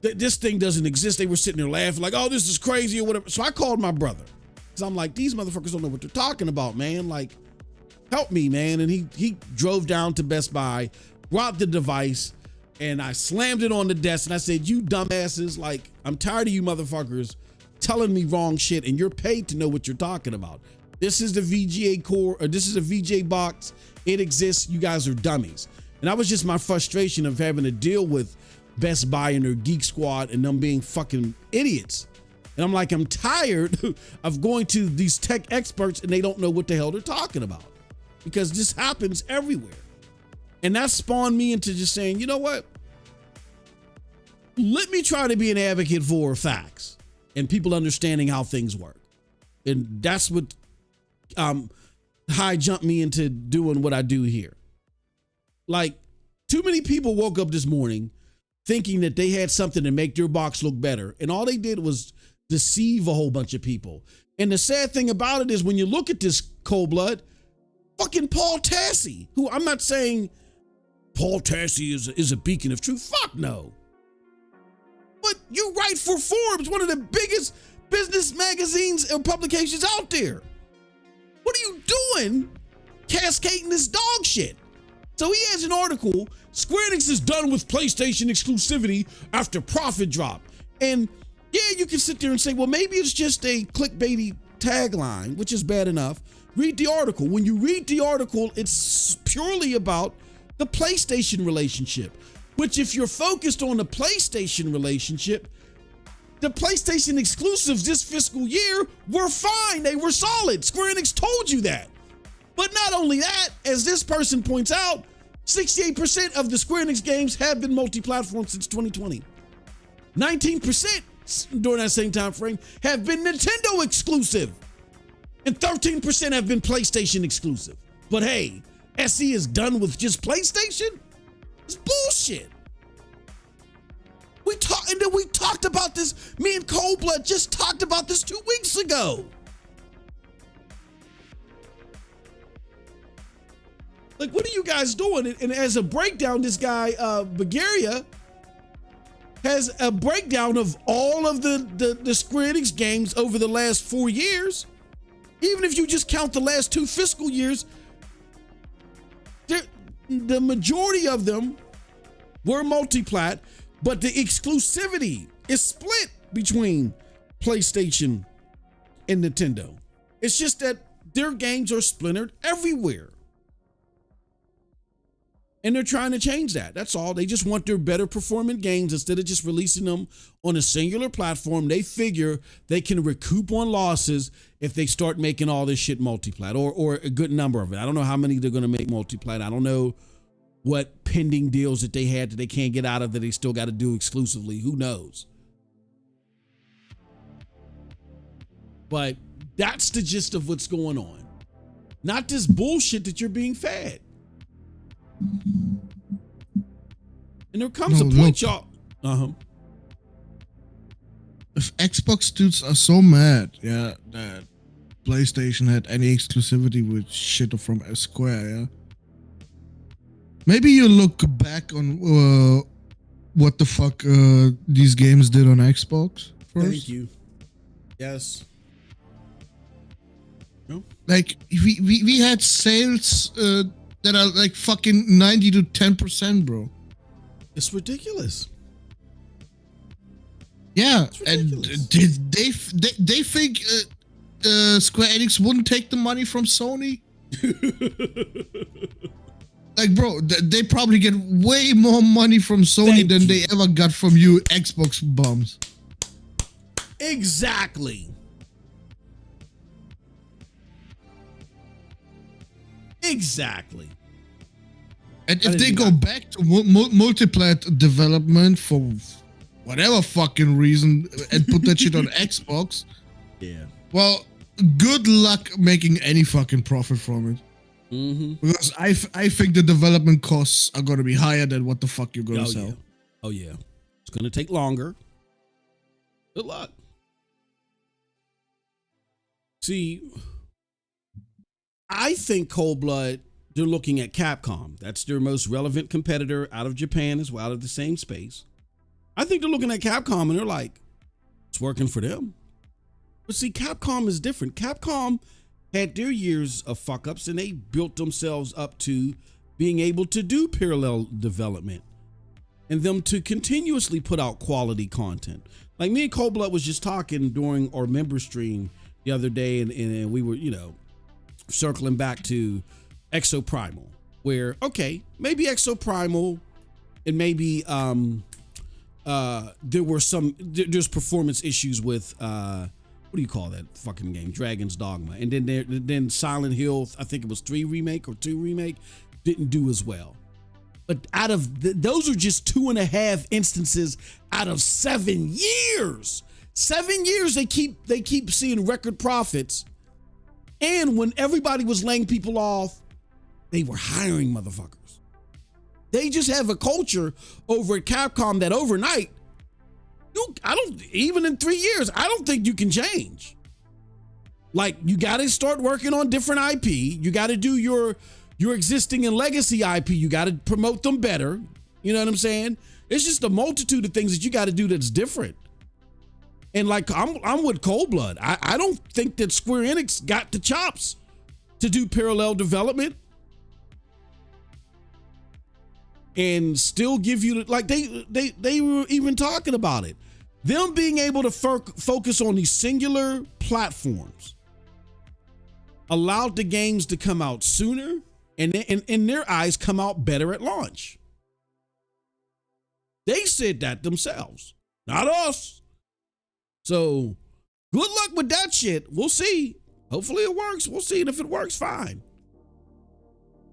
this thing doesn't exist. They were sitting there laughing like, oh, this is crazy or whatever. So I called my brother, because I'm like, these motherfuckers don't know what they're talking about, man. Like, help me, man. And he drove down to Best Buy, brought the device, and I slammed it on the desk, and I said, you dumbasses, like, I'm tired of you motherfuckers telling me wrong shit, and you're paid to know what you're talking about. This is the VGA core, or this is a VGA box. It exists. You guys are dummies. And that was just my frustration of having to deal with Best Buy and their Geek Squad and them being fucking idiots. And I'm like, I'm tired of going to these tech experts and they don't know what the hell they're talking about, because this happens everywhere. And that spawned me into just saying, you know what? Let me try to be an advocate for facts and people understanding how things work. And that's what high jumped me into doing what I do here. Like, too many people woke up this morning thinking that they had something to make their box look better, and all they did was deceive a whole bunch of people And the sad thing about it is when you look at this Cold Blood, fucking Paul Tassi, who I'm not saying Paul Tassi is a beacon of truth. Fuck no. But you write for Forbes, one of the biggest business magazines or publications out there. What are you doing cascading this dog shit? So he has an article, Square Enix is done with PlayStation exclusivity after profit drop. And yeah, you can sit there and say, well, maybe it's just a clickbaity tagline, which is bad enough. Read the article. When you read the article, it's purely about the PlayStation relationship, which if you're focused on the PlayStation relationship, the PlayStation exclusives this fiscal year were fine. They were solid. Square Enix told you that. But not only that, as this person points out, 68% of the Square Enix games have been multi-platform since 2020. 19% during that same time frame have been Nintendo exclusive. And 13% have been PlayStation exclusive. But hey, SE is done with just PlayStation? It's bullshit. We talked about this. Me and Cold Blood just talked about this 2 weeks ago. Like, what are you guys doing? And as a breakdown, this guy, Bagaria, has a breakdown of all of the Square Enix games over the last 4 years. Even if you just count the last 2 fiscal years, the majority of them were multi-plat, but the exclusivity is split between PlayStation and Nintendo. It's just that their games are splintered everywhere. And they're trying to change that. That's all. They just want their better performing games instead of just releasing them on a singular platform. They figure they can recoup on losses if they start making all this shit multiplat or a good number of it. I don't know how many they're going to make multiplat. I don't know what pending deals that they had that they can't get out of that they still got to do exclusively. Who knows? But that's the gist of what's going on. Not this bullshit that you're being fed. And there comes a point, y'all. If Xbox dudes are so mad, that PlayStation had any exclusivity with shit from Square, yeah. Maybe you look back on what the fuck these games did on Xbox first. Thank you. Yes. No? Like we had sales that are like fucking 90 to 10%, bro. It's ridiculous. Yeah, It's and ridiculous. did they think Square Enix wouldn't take the money from Sony? Like, bro, they probably get way more money from Sony than they ever got from you Xbox bums. Exactly. Exactly. And if they go back to multiplat development for whatever fucking reason and put that shit on Xbox, yeah. Well, good luck making any fucking profit from it. Mm-hmm. Because I think the development costs are going to be higher than what the fuck you're going to sell. Yeah. Oh, yeah. It's going to take longer. Good luck. See, I think Cold Blood, they're looking at Capcom. That's their most relevant competitor out of Japan as well, out of the same space. I think they're looking at Capcom and they're like, it's working for them. But see, Capcom is different. Capcom had their years of fuck ups and they built themselves up to being able to do parallel development and them to continuously put out quality content. Like me and Cold Blood was just talking during our member stream the other day and we were, circling back to Exoprimal, where, okay, maybe Exoprimal and maybe there's performance issues with what do you call that fucking game? Dragon's Dogma. And then Silent Hill, I think it was 3 remake or 2 remake, didn't do as well. But out of those are just 2.5 instances out of 7 years. 7 years they keep seeing record profits. And when everybody was laying people off, they were hiring motherfuckers. They just have a culture over at Capcom that overnight, even in 3 years, I don't think you can change. Like, you got to start working on different IP. You got to do your existing and legacy IP. You got to promote them better. You know what I'm saying? It's just a multitude of things that you got to do that's different. And like, I'm with Cold Blood. I don't think that Square Enix got the chops to do parallel development and still give you, like, they were even talking about it. Them being able to focus on these singular platforms allowed the games to come out sooner and in their eyes come out better at launch. They said that themselves, not us. So good luck with that shit. We'll see. Hopefully it works. We'll see. And if it works, fine.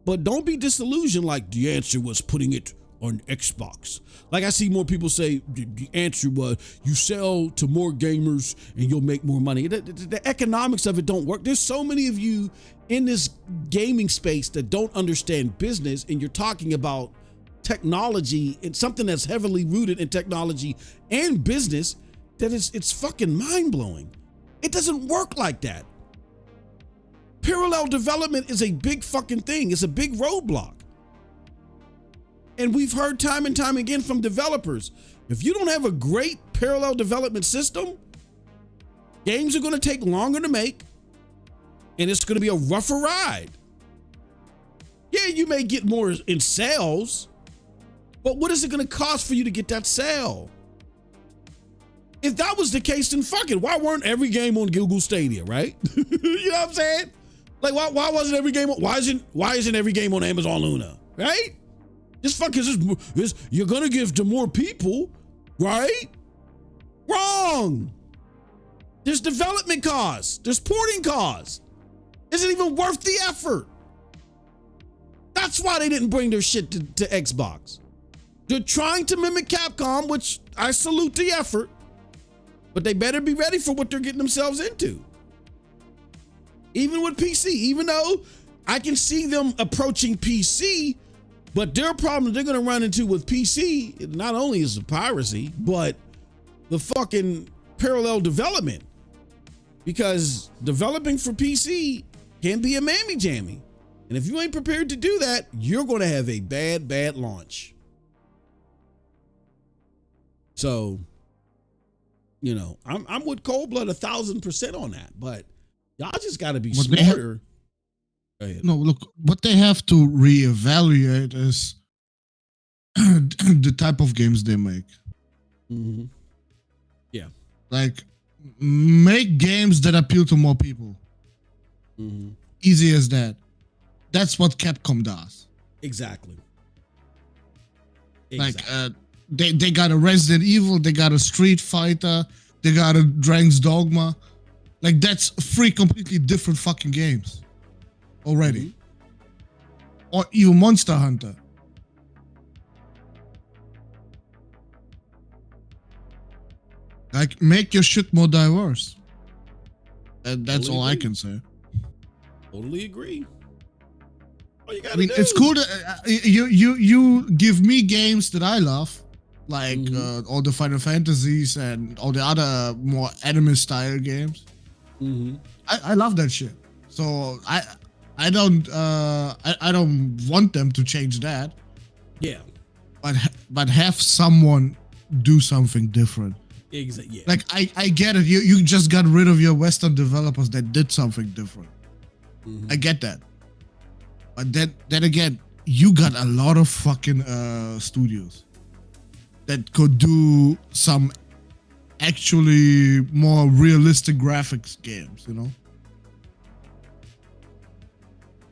But don't be disillusioned like the answer was putting it on Xbox. Like, I see more people say the answer was you sell to more gamers and you'll make more money. The economics of it don't work. There's so many of you in this gaming space that don't understand business, and you're talking about technology and something that's heavily rooted in technology and business that it's fucking mind-blowing. It doesn't work like that. Parallel development is a big fucking thing. It's a big roadblock. And we've heard time and time again from developers, if you don't have a great parallel development system, games are going to take longer to make, and it's going to be a rougher ride. Yeah, you may get more in sales, but what is it going to cost for you to get that sale? If that was the case, then fuck it. Why weren't every game on Google Stadia, right? You know what I'm saying? Like, why wasn't every game on, why isn't every game on Amazon Luna, right? Just fuck, because you're gonna give to more people, right? Wrong. There's development costs. There's porting costs. Is it even worth the effort? That's why they didn't bring their shit to Xbox. They're trying to mimic Capcom, which I salute the effort, but they better be ready for what they're getting themselves into. Even with PC, even though I can see them approaching PC, but their problem they're going to run into with PC, not only is the piracy, but the fucking parallel development. Because developing for PC can be a mammy-jammy. And if you ain't prepared to do that, you're going to have a bad launch. So, you know, I'm with Cold Blood 1,000% on that, but y'all just got to be smarter. No, look, what they have to reevaluate is the type of games they make. Mm-hmm. Yeah. Like, make games that appeal to more people. Mm-hmm. Easy as that. That's what Capcom does. Exactly. Like, they got a Resident Evil, they got a Street Fighter, they got a Dragon's Dogma. Like, that's three completely different fucking games already. Mm-hmm. Or even Monster Hunter. Like, make your shit more diverse. And that's totally all agree. I can say. Totally agree. It's cool that you give me games that I love, like all the Final Fantasies and all the other more anime style games. Mm-hmm. I love that shit. So I don't want them to change that. Yeah. But have someone do something different. Exactly. Yeah. Like I get it. You just got rid of your Western developers that did something different. Mm-hmm. I get that. But then again, you got a lot of fucking studios that could do some actually more realistic graphics games, you know?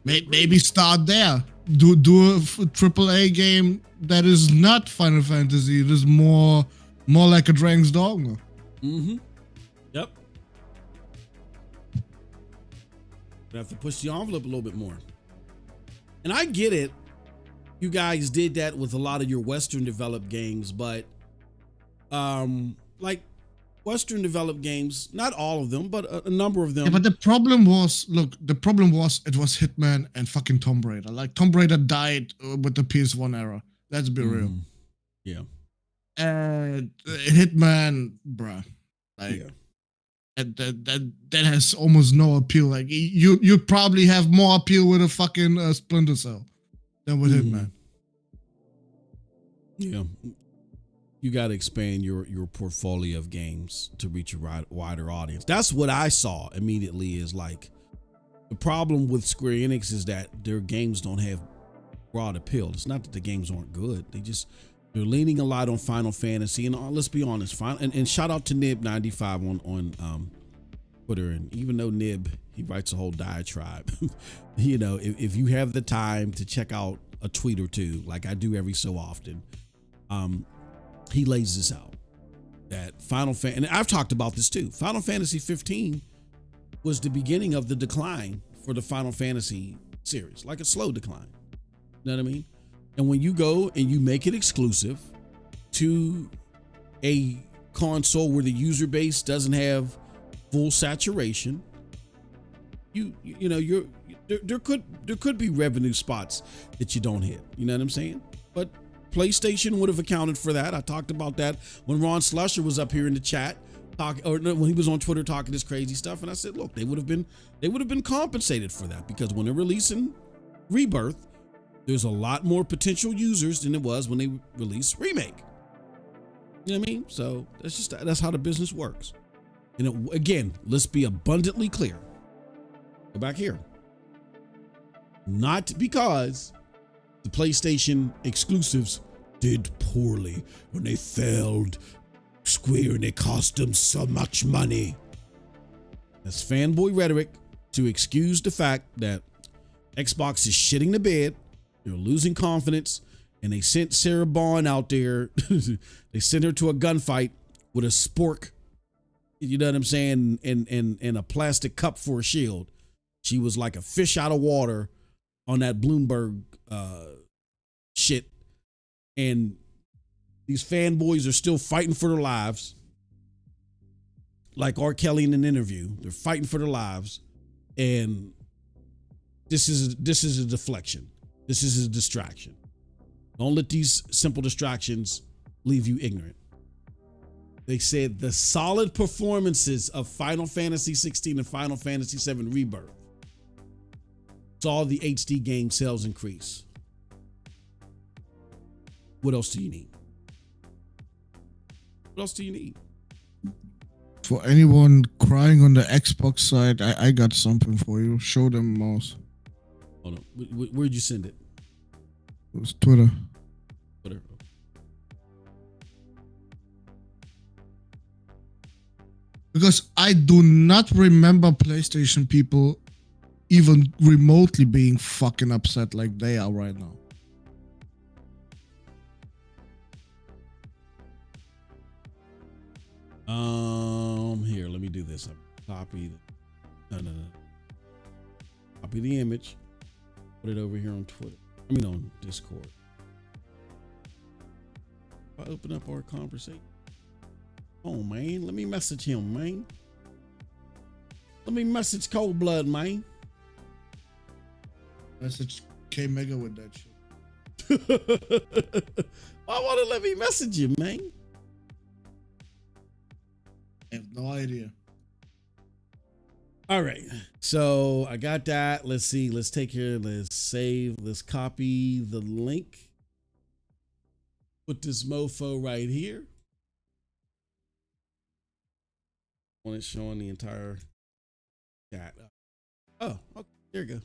Maybe start there. Do a AAA game that is not Final Fantasy. It is more like a Dragon's Dogma. Mm-hmm. Yep. We have to push the envelope a little bit more. And I get it. You guys did that with a lot of your Western developed games, but like Western developed games, not all of them, but a number of them. Yeah, but the problem was it was Hitman and fucking Tomb Raider. Like, Tomb Raider died with the PS1 era. Let's be real. Yeah. And Hitman, bruh. Like, That has almost no appeal. Like you probably have more appeal with a fucking Splinter Cell than with Hitman. Yeah, you got to expand your portfolio of games to reach a wider audience. That's what I saw immediately. Is like the problem with Square Enix is that their games don't have broad appeal. It's not that the games aren't good. They're leaning a lot on Final Fantasy, and let's be honest, and shout out to Nib95 on Twitter. And even though Nib, he writes a whole diatribe, you know, if you have the time to check out a tweet or two, like I do every so often, he lays this out that and I've talked about this too. Final Fantasy 15 was the beginning of the decline for the Final Fantasy series, like a slow decline. You know what I mean? And when you go and you make it exclusive to a console where the user base doesn't have full saturation, you know there could be revenue spots that you don't hit. You know what I'm saying? But PlayStation would have accounted for that. I talked about that when Ron Slusher was up here in the chat when he was on Twitter talking this crazy stuff, and I said, look, they would have been compensated for that, because when they're releasing Rebirth, there's a lot more potential users than it was when they released Remake. You know what I mean? So that's how the business works. And again, let's be abundantly clear. Go back here. Not because the PlayStation exclusives did poorly when they failed Square and it cost them so much money. That's fanboy rhetoric to excuse the fact that Xbox is shitting the bed. They're losing confidence, and they sent Sarah Bond out there. They sent her to a gunfight with a spork, you know what I'm saying, and a plastic cup for a shield. She was like a fish out of water on that Bloomberg shit. And these fanboys are still fighting for their lives. Like R. Kelly in an interview. They're fighting for their lives. And this is a deflection. This is a distraction. Don't let these simple distractions leave you ignorant. They said the solid performances of Final Fantasy 16 and Final Fantasy 7 Rebirth saw the HD game sales increase. What else do you need? What else do you need? For anyone crying on the Xbox side, I got something for you. Show them mouse. Hold on. Where'd you send it? It was Twitter. Twitter. Because I do not remember PlayStation people even remotely being fucking upset like they are right now. Here, let me do this. I copied. No. Copy the image. Put it over here on Twitter. I mean on Discord. If I open up our conversation. Oh man, let me message him, man. Let me message Cold Blood, man. Message K Mega with that shit. Why want to let me message you, man? I have no idea. All right, so I got that. Let's see. Let's take here. Let's save. Let's copy the link. Put this mofo right here. One is showing the entire chat. Oh, okay, there you go.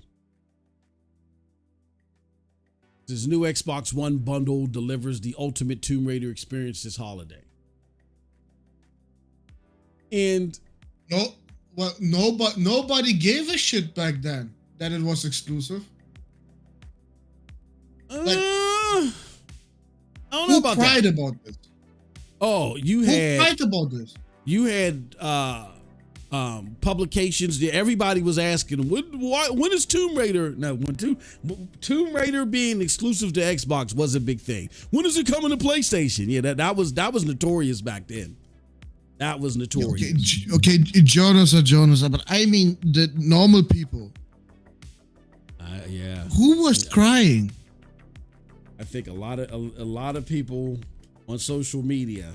This new Xbox One bundle delivers the ultimate Tomb Raider experience this holiday. And nobody gave a shit back then that it was exclusive. I don't know about that. Who cried about this? Oh, Who cried about this? You had publications that everybody was asking, when is Tomb Raider? No, when Tomb Raider being exclusive to Xbox was a big thing. When is it coming to PlayStation? Yeah, that was notorious back then. That was notorious. Okay, Jonas, but I mean the normal people. Yeah. Who was crying? I think a lot of people on social media,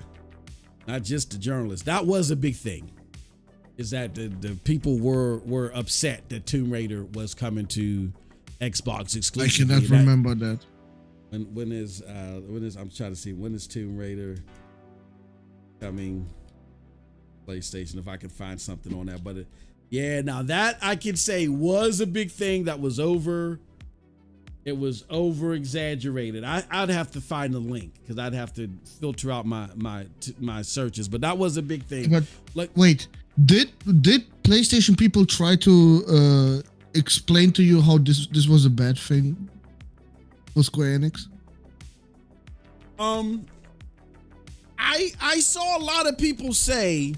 not just the journalists. That was a big thing. is that the people were upset that Tomb Raider was coming to Xbox I exclusively. cannot remember that. When is I'm trying to see when is Tomb Raider coming PlayStation, if I can find something on that. But yeah, now that I can say was a big thing that was over. It was over exaggerated. I'd have to find the link because I'd have to filter out my searches. But that was a big thing. But like, wait, did PlayStation people try to explain to you how this was a bad thing for Square Enix? I saw a lot of people say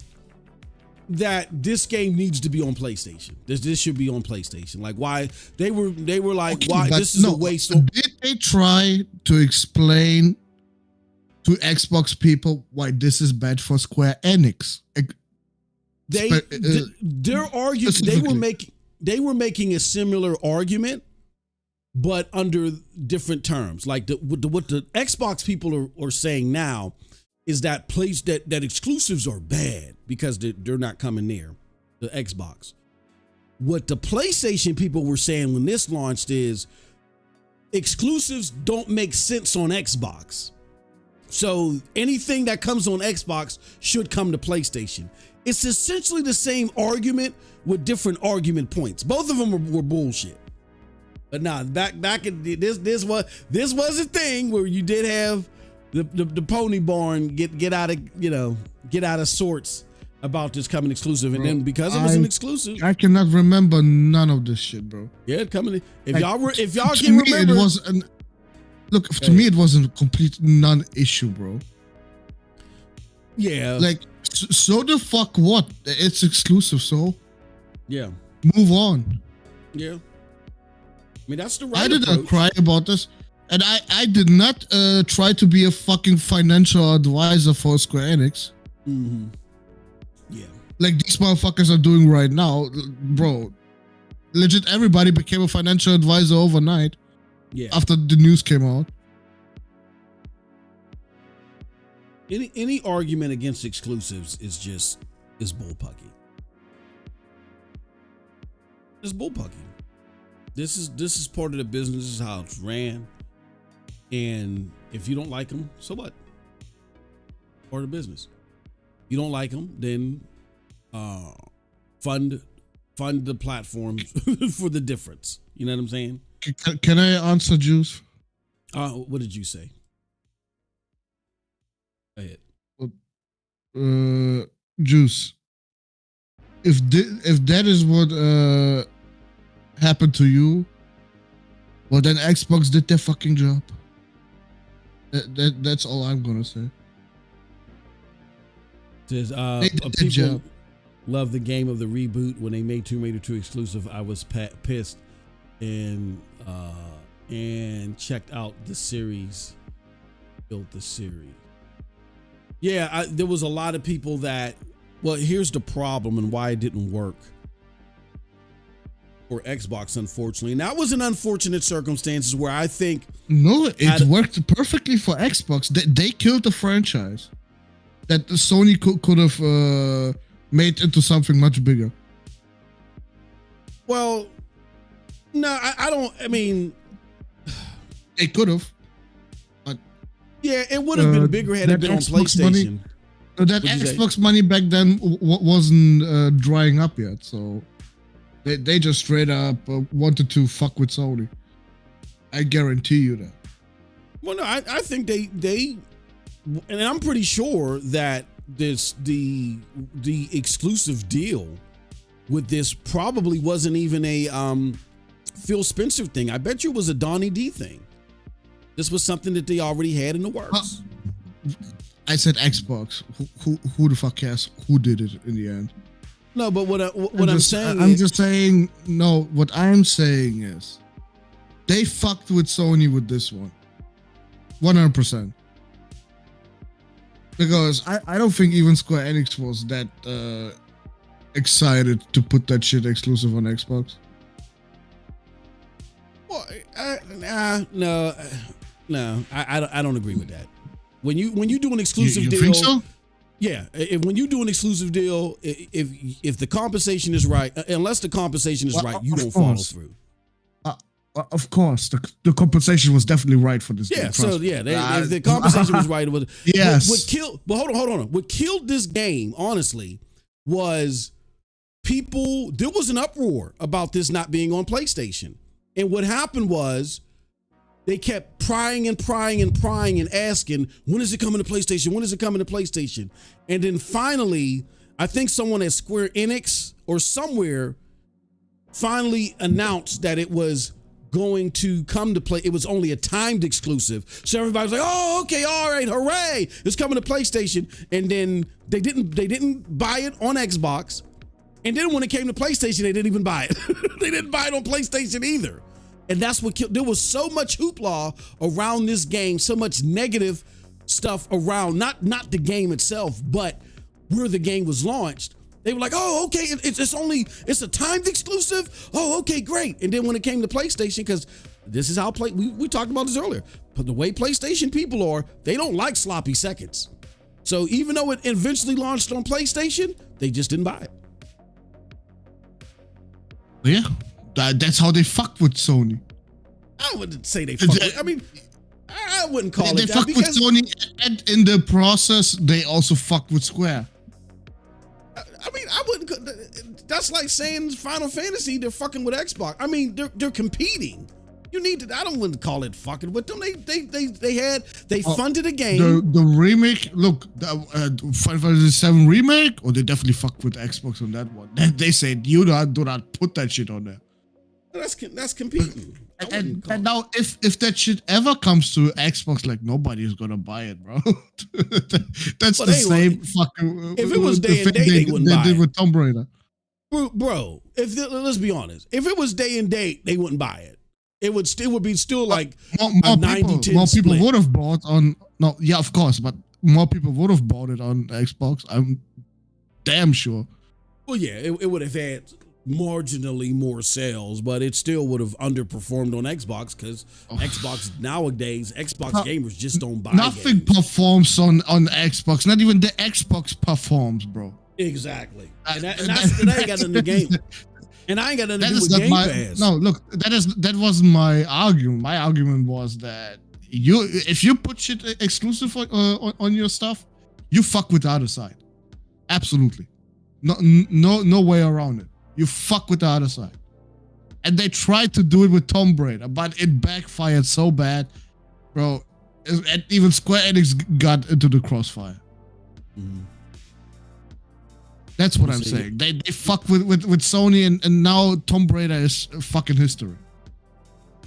that this game needs to be on PlayStation. This should be on PlayStation. Like why they were like, okay, why this is a waste of. Did they try to explain to Xbox people why this is bad for Square Enix? Their argument they were making a similar argument, but under different terms. Like what the Xbox people are saying now is that that exclusives are bad because they're not coming near the Xbox. What the PlayStation people were saying when this launched is exclusives don't make sense on Xbox. So anything that comes on Xbox should come to PlayStation. It's essentially the same argument with different argument points. Both of them were bullshit. But nah, back in this was a thing where you did have the pony barn get out of sorts about this coming exclusive, and then because it was an exclusive, I cannot remember none of this shit, bro. Yeah, coming. If y'all can remember, it was to me it was a complete non-issue, bro. Yeah, like so the fuck what? It's exclusive, so yeah, move on. Yeah, I mean that's the right. I did not cry about this. And I did not try to be a fucking financial advisor for Square Enix. Mm-hmm. Yeah. Like these motherfuckers are doing right now. Bro, legit everybody became a financial advisor overnight. Yeah. After the news came out. Any argument against exclusives is bullpucky. It's bullpucky. This is part of the business. This is how it's ran. And if you don't like them, so what? Part of the business. You don't like them, then fund the platforms for the difference. You know what I'm saying? Can I answer, Juice? What did you say? Go ahead. Juice. If that is what happened to you, well then Xbox did their fucking job. That's all I'm gonna say. Says people love the game of the reboot. When they made Tomb Raider 2 exclusive, I was pissed and checked out the series. Built the series. Yeah, there was a lot of people that. Well, here's the problem and why it didn't work for Xbox, unfortunately. And that was an unfortunate circumstances where I think it worked perfectly for Xbox. They killed the franchise that Sony could have made into something much bigger. Well, no, I don't. I mean, they could have. But yeah, it would have been bigger had it been on PlayStation. That Xbox money back then wasn't drying up yet, so. They just straight up wanted to fuck with Sony. I guarantee you that. Well, no, I think they, and I'm pretty sure that the exclusive deal with this probably wasn't even a Phil Spencer thing. I bet you it was a Donnie D thing. This was something that they already had in the works. I said Xbox. Who the fuck cares who did it in the end? No, but what I'm saying what I'm saying is they fucked with Sony with this one. 100%. Because I don't think even Square Enix was that excited to put that shit exclusive on Xbox. Well, no, I don't agree with that. When you do an exclusive you deal, think so? Yeah, when you do an exclusive deal, if the compensation is right, unless the compensation is right, you don't follow through. Of course, the compensation was definitely right for this. Yeah, so yeah, if the compensation was right. Yes. What killed? But hold on. What killed this game, honestly, was people. There was an uproar about this not being on PlayStation, and what happened was they kept prying and asking, when is it coming to PlayStation? When is it coming to PlayStation? And then finally, I think someone at Square Enix or somewhere finally announced that it was going to come to play. It was only a timed exclusive. So everybody's like, oh, okay, all right, hooray. It's coming to PlayStation. And then they didn't buy it on Xbox. And then when it came to PlayStation, they didn't even buy it. They didn't buy it on PlayStation either. And that's what killed. There was so much hoopla around this game, so much negative stuff around, not the game itself, but where the game was launched. They were like, oh, okay, it's a timed exclusive. Oh, okay, great. And then when it came to PlayStation, because this is how we talked about this earlier, but the way PlayStation people are, they don't like sloppy seconds. So even though it eventually launched on PlayStation, they just didn't buy it. Yeah, that's how they fucked with Sony. I wouldn't say they fucked with, I mean, I wouldn't call it that. They fucked with Sony, and in the process, they also fucked with Square. I mean, I wouldn't. That's like saying Final Fantasy, they're fucking with Xbox. I mean, they're competing. You need to. I don't want to call it fucking with them. They funded a game. The remake. Look, Final Fantasy VII remake, or they definitely fucked with Xbox on that one. They said do not put that shit on there. That's competing. And now, if that shit ever comes to Xbox, like nobody's gonna buy it, bro. That's the same fucking. If it was day and date, they wouldn't buy it. They did with Tomb Raider, bro. Let's be honest. If it was day and date, they wouldn't buy it. It would be still like more 90-10 more split. people would have bought on. No, yeah, of course, but more people would have bought it on Xbox. I'm damn sure. Well, yeah, it would have had marginally more sales, but it still would have underperformed on Xbox because Xbox nowadays, gamers just don't buy nothing games. Performs on Xbox. Not even the Xbox performs, bro. Exactly. And that ain't got nothing to game. And I ain't got nothing to do with Game Pass. No, look, that wasn't my argument. My argument was that if you put shit exclusive on your stuff, you fuck with the other side. Absolutely. No way around it. You fuck with the other side. And they tried to do it with Tomb Raider, but it backfired so bad, bro. And even Square Enix got into the crossfire. Mm. That's what I'm saying. They fuck with Sony, and now Tomb Raider is fucking history.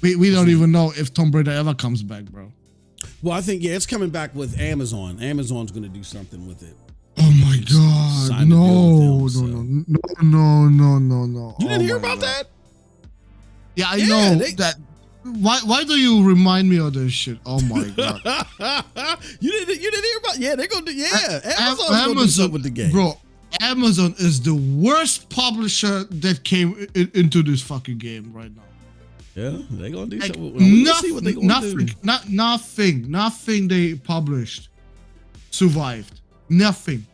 We don't even know if Tomb Raider ever comes back, bro. Well, I think, it's coming back with Amazon. Amazon's going to do something with it. Oh my God. No. You didn't hear about that? Yeah, I know that. Why do you remind me of this shit? Oh my God. You didn't hear about? Yeah, they're going to do, Amazon's going to do something with the game. Bro, Amazon is the worst publisher that came into this fucking game right now. Yeah, they're going to do something. See what they're going to do. Nothing they published survived. Nothing.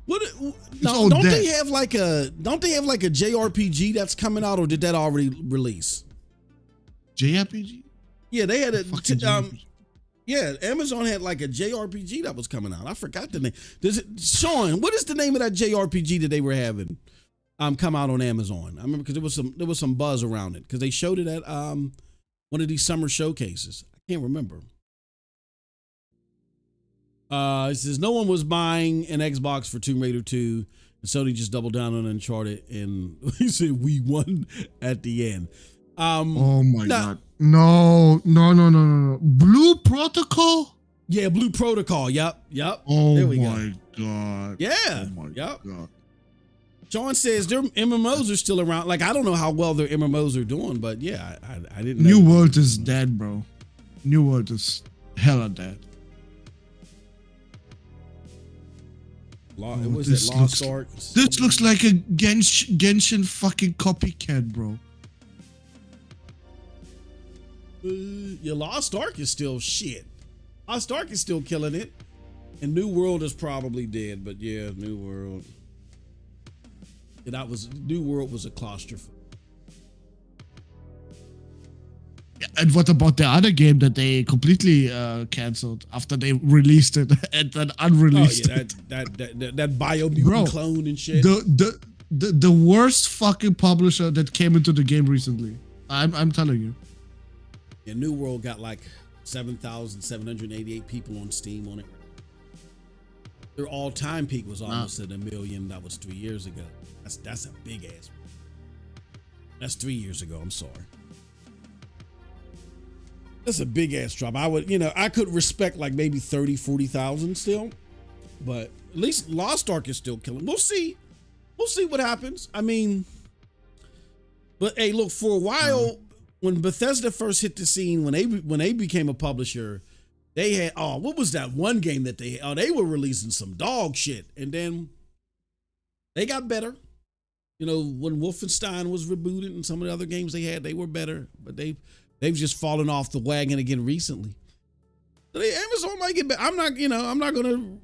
Don't they have like a JRPG that's coming out, or did that already release? JRPG? Yeah, they had Amazon had like a JRPG that was coming out. I forgot the name. Sean, what is the name of that JRPG that they were having come out on Amazon? I remember because there was some buzz around it because they showed it at one of these summer showcases. I can't remember. It says no one was buying an Xbox for Tomb Raider 2, and Sony just doubled down on Uncharted, and he said we won at the end. Oh my God. No. Blue Protocol? Yeah, Blue Protocol. Yep. Oh there we my God. Yeah. Oh my God. Sean says their MMOs are still around. Like, I don't know how well their MMOs are doing, but yeah, I didn't know. New World is dead, bro. New World is hella dead. Was it Lost Ark? This looks like a Genshin fucking copycat, bro. Yeah, Lost Ark is still shit. Lost Ark is still killing it. And New World is probably dead, but yeah, New World. New World was a claustrophobe. And what about the other game that they completely canceled after they released it and then unreleased it? That Biomutant clone and shit. The worst fucking publisher that came into the game recently. I'm telling you. Yeah, New World got like 7,788 people on Steam on it. Their all-time peak was almost at 1 million. That was 3 years ago. That's a big ass. That's 3 years ago. I'm sorry. That's a big ass drop. I could respect like maybe 30, 40,000 still, but at least Lost Ark is still killing. We'll see what happens. I mean, but hey, look, for a while, when Bethesda first hit the scene, when they became a publisher, they had, what was that one game that they were releasing some dog shit, and then they got better. When Wolfenstein was rebooted and some of the other games they were better, but they've just fallen off the wagon again recently. So Amazon might get better. I'm not gonna,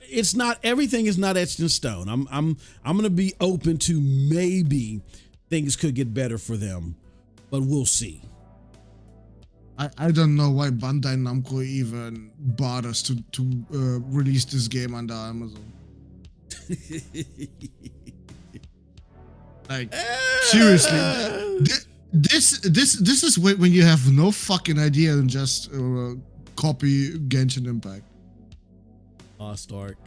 it's not, everything is not etched in stone. I'm gonna be open to maybe things could get better for them, but we'll see. I don't know why Bandai Namco even bothers to release this game under Amazon. Like, seriously, this is when you have no fucking idea and just copy Genshin Impact. Lost Ark,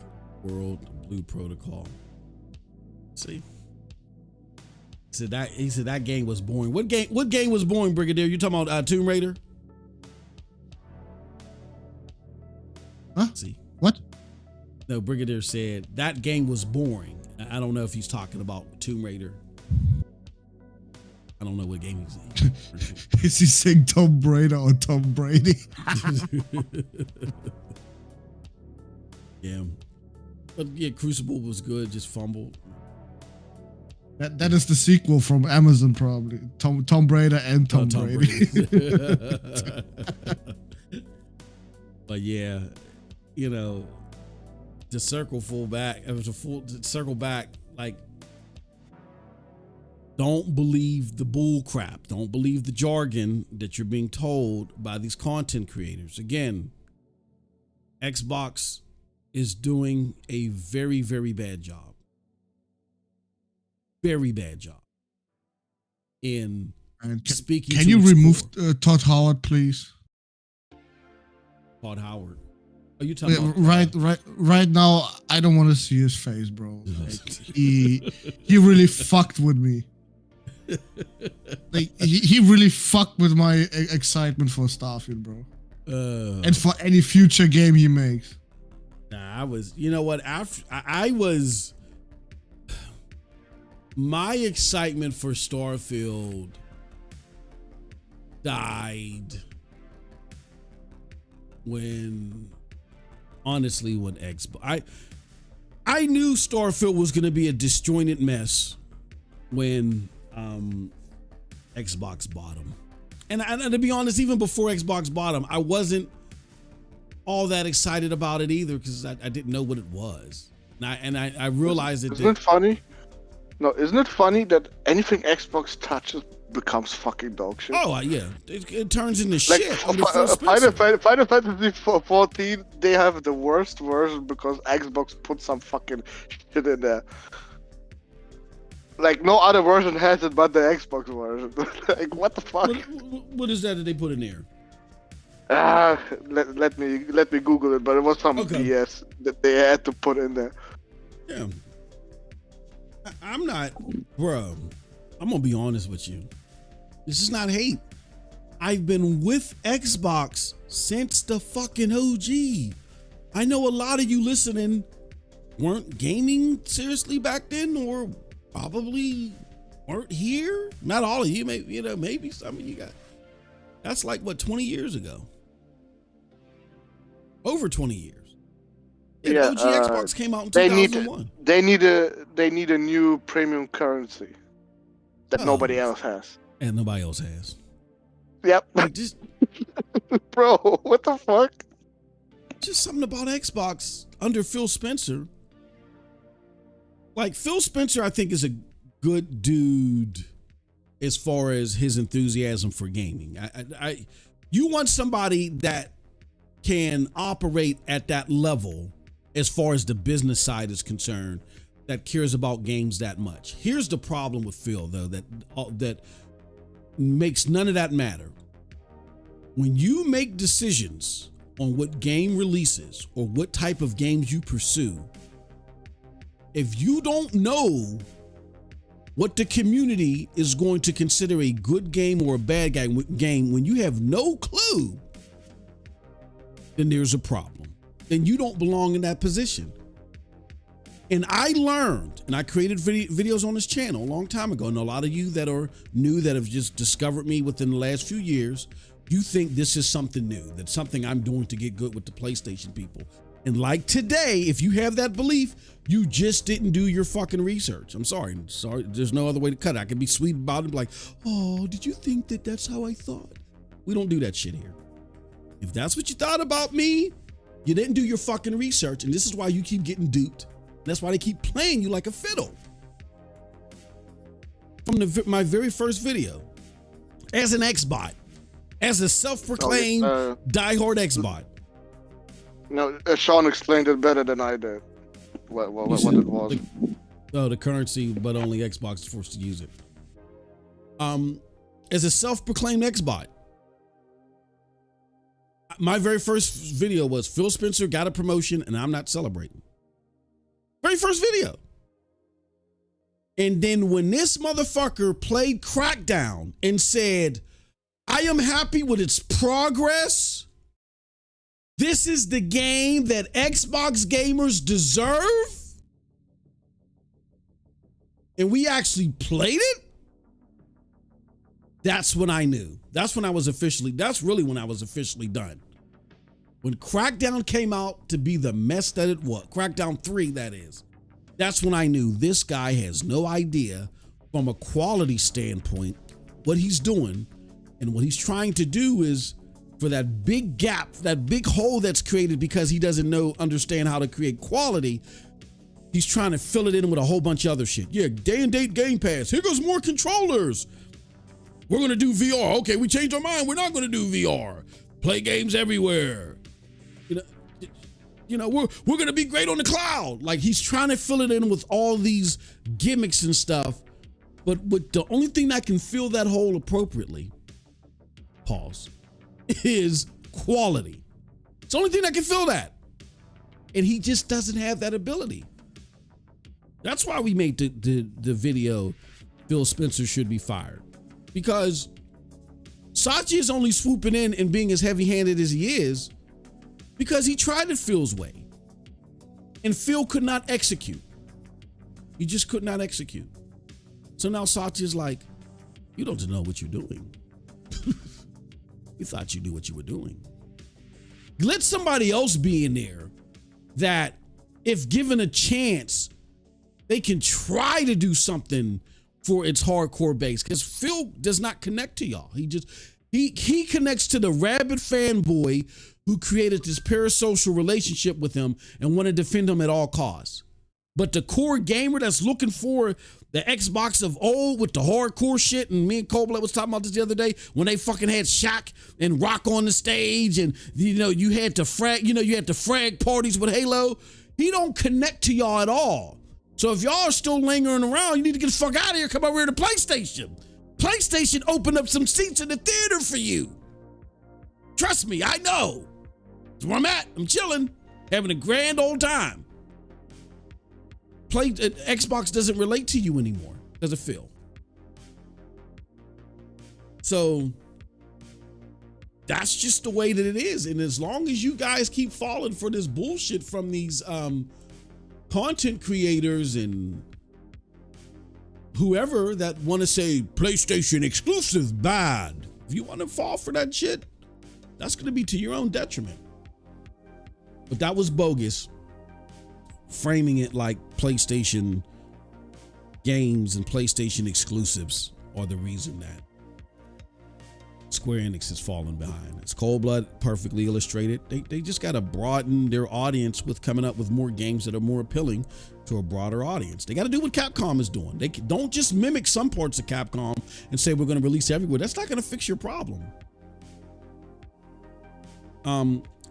World, Blue Protocol. See, he said that game was boring. What game was boring, Brigadier? You talking about Tomb Raider? Huh? See what? No, Brigadier said that game was boring. I don't know if he's talking about Tomb Raider. I don't know what game he's in. Is he saying Tom Brady or Tom Brady? Yeah. But yeah, Crucible was good, just fumbled. That is the sequel from Amazon, probably. Tom Brady and Tom Brady. But yeah, to circle back, like, don't believe the bull crap. Don't believe the jargon that you're being told by these content creators. Again, Xbox is doing a very, very bad job. Very bad job. In speaking. Can you remove Todd Howard, please? Todd Howard. Are you talking about right now? I don't want to see his face, bro. Like, he really fucked with me. Like he really fucked with my excitement for Starfield, bro. And for any future game he makes. Nah, my excitement for Starfield died when Xbox. I knew Starfield was going to be a disjointed mess when Xbox bought them. And to be honest, even before Xbox bought them, I wasn't all that excited about it either because I didn't know what it was. And I realized it. Isn't it funny? No, isn't it funny that anything Xbox touches becomes fucking dog shit? Oh yeah, it turns into like, shit. Final Fantasy 14, they have the worst version because Xbox put some fucking shit in there. Like no other version has it but the Xbox version. Like what the fuck? What is that they put in there? Let me Google it, but it was some BS that they had to put in there. Yeah. I'm not, bro. I'm gonna be honest with you. This is not hate. I've been with Xbox since the fucking OG. I know a lot of you listening weren't gaming seriously back then, or probably weren't here. Not all of you, maybe some of you got. That's like what, 20 years ago. Over 20 years. Yeah, OG Xbox came out in 2001. They need a new premium currency that nobody else has. And nobody else has. Yep. Like just, bro, what the fuck? just something about Xbox under Phil Spencer. Like, Phil Spencer, I think, is a good dude as far as his enthusiasm for gaming. You want somebody that can operate at that level as far as the business side is concerned, that cares about games that much. Here's the problem with Phil, though, that makes none of that matter. When you make decisions on what game releases or what type of games you pursue, if you don't know what the community is going to consider a good game or a bad game, when you have no clue, then there's a problem. Then you don't belong in that position. And I learned, and I created videos on this channel a long time ago, and a lot of you that are new, that have just discovered me within the last few years, you think this is something new, that's something I'm doing to get good with the PlayStation people. And like today, if you have that belief, you just didn't do your fucking research. I'm sorry. There's no other way to cut it. I can be sweet about it, like, oh, did you think that that's how I thought? We don't do that shit here. If that's what you thought about me, you didn't do your fucking research, and this is why you keep getting duped. That's why they keep playing you like a fiddle. From my very first video, as an Xbot, as a self-proclaimed diehard Xbot. No, Sean explained it better than I did. What it was. The currency, but only Xbox is forced to use it. As a self-proclaimed Xbot, my very first video was Phil Spencer got a promotion and I'm not celebrating. Very first video. And then when this motherfucker played Crackdown and said, I am happy with its progress. This is the game that Xbox gamers deserve. And we actually played it. That's when I knew. That's really when I was officially done. When Crackdown came out to be the mess that it was, Crackdown 3, that is, that's when I knew this guy has no idea from a quality standpoint what he's doing. And what he's trying to do is, for that big gap, that big hole that's created because he doesn't understand how to create quality, he's trying to fill it in with a whole bunch of other shit. Yeah, day and date Game Pass. Here goes more controllers. We're going to do VR. Okay, we changed our mind. We're not going to do VR. Play games everywhere. We're going to be great on the cloud. Like, he's trying to fill it in with all these gimmicks and stuff. But the only thing that can fill that hole appropriately, is quality. It's the only thing that can fill that. And he just doesn't have that ability. That's why we made the video, Phil Spencer should be fired. Because Sachi is only swooping in and being as heavy-handed as he is because he tried it Phil's way. And Phil could not execute. He just could not execute. So now Sachi is like, you don't know what you're doing. You thought you knew what you were doing. Let somebody else be in there that, if given a chance, they can try to do something for its hardcore base. Because Phil does not connect to y'all. He connects to the rabid fanboy who created this parasocial relationship with him and want to defend him at all costs. But the core gamer that's looking for the Xbox of old with the hardcore shit, and me and Colblet was talking about this the other day when they fucking had Shaq and Rock on the stage, and you had to frag parties with Halo. He don't connect to y'all at all. So if y'all are still lingering around, you need to get the fuck out of here. Come over here to PlayStation. PlayStation opened up some seats in the theater for you. Trust me, I know. That's where I'm at. I'm chilling, having a grand old time. Xbox doesn't relate to you anymore because of Phil. So that's just the way that it is. And as long as you guys keep falling for this bullshit from these content creators and whoever that want to say PlayStation exclusive bad, if you want to fall for that shit, that's going to be to your own detriment. But that was bogus. Framing it like PlayStation games and PlayStation exclusives are the reason that Square Enix is falling behind. It's Cold Blood, perfectly illustrated. They just got to broaden their audience with coming up with more games that are more appealing to a broader audience. They got to do what Capcom is doing. They don't just mimic some parts of Capcom and say we're going to release everywhere. That's not going to fix your problem.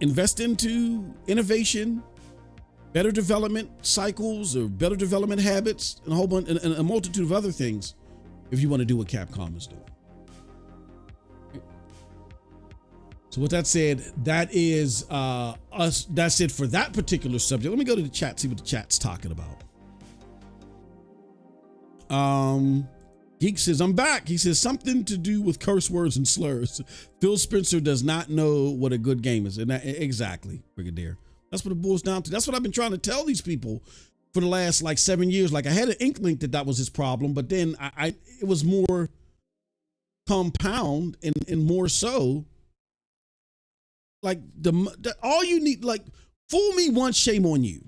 Invest into innovation, better development cycles or better development habits, and a whole bunch and a multitude of other things if you want to do what Capcom is doing. So with that said, that is us. That's it for that particular subject. Let me go to the chat, see what the chat's talking about. Geek says, I'm back. He says something to do with curse words and slurs. Phil Spencer does not know what a good game is. And that, exactly, Brigadier. That's what it boils down to. That's what I've been trying to tell these people for the last like 7 years. Like I had an inkling that was his problem, but then it was more compound and more so. Like all you need, like fool me once, shame on you.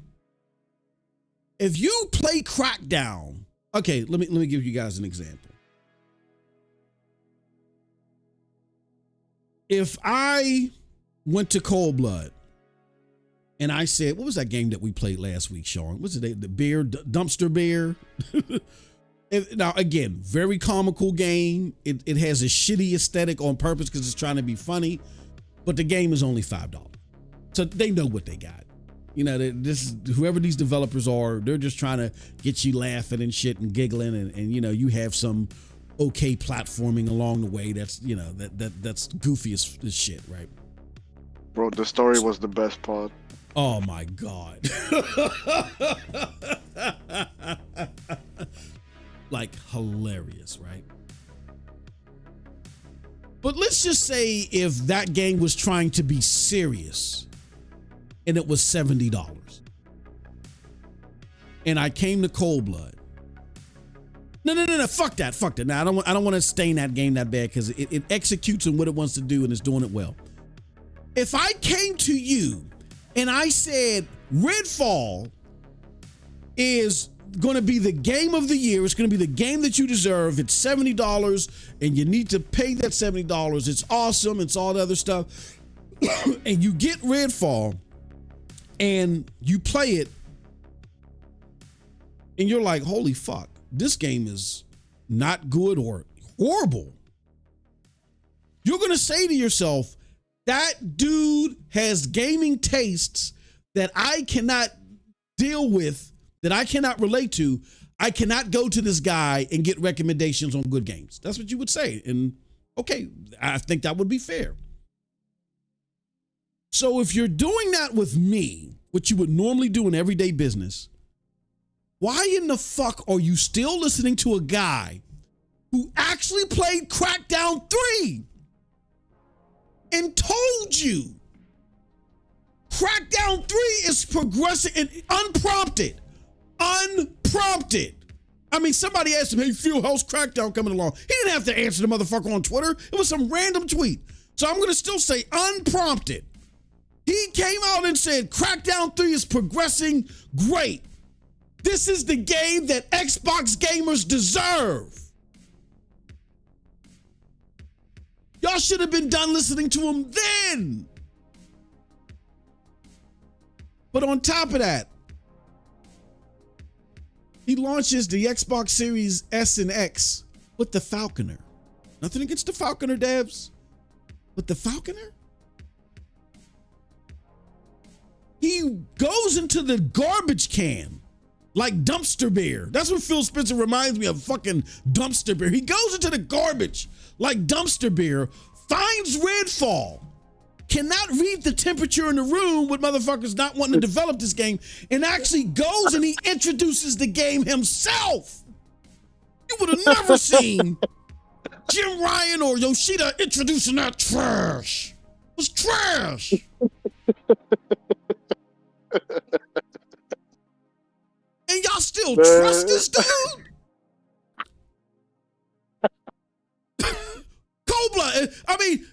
If you play Crackdown, okay, let me give you guys an example. If I went to Cold Blood and I said, what was that game that we played last week, Sean? What's it? The bear, Dumpster Bear. Now, again, very comical game. It has a shitty aesthetic on purpose because it's trying to be funny. But the game is only $5. So they know what they got. You know, whoever these developers are, they're just trying to get you laughing and shit and giggling. And you know, you have some okay platforming along the way. That's, you know, that's goofy as shit, right? Bro, the story was the best part. Oh my God. Like hilarious, right? But let's just say if that game was trying to be serious and it was $70 and I came to Cold Blood. No, fuck that. Now I don't want to stain that game that bad because it executes on what it wants to do and it's doing it well. If I came to you and I said Redfall is going to be the game of the year. It's going to be the game that you deserve. It's $70 and you need to pay that $70. It's awesome. It's all the other stuff. And you get Redfall and you play it and you're like, holy fuck, this game is not good or horrible. You're going to say to yourself, that dude has gaming tastes that I cannot deal with, that I cannot relate to. I cannot go to this guy and get recommendations on good games. That's what you would say. And okay, I think that would be fair. So if you're doing that with me, what you would normally do in everyday business, why in the fuck are you still listening to a guy who actually played Crackdown 3 and told you Crackdown 3 is progressing and unprompted? I mean, somebody asked him, hey, Phil, how's Crackdown coming along? He didn't have to answer the motherfucker on Twitter. It was some random tweet. So I'm going to still say unprompted. He came out and said, Crackdown 3 is progressing great. This is the game that Xbox gamers deserve. Y'all should have been done listening to him then. But on top of that, he launches the Xbox Series S and X with the Falconer. Nothing against the Falconer devs, but the Falconer? He goes into the garbage can like Dumpster Bear. That's what Phil Spencer reminds me of, fucking Dumpster Bear. He goes into the garbage like Dumpster Bear, finds Redfall, cannot read the temperature in the room with motherfuckers not wanting to develop this game, and actually goes and he introduces the game himself. You would have never seen Jim Ryan or Yoshida introducing that trash. It was trash. And y'all still trust this dude? Cold Blood. I mean,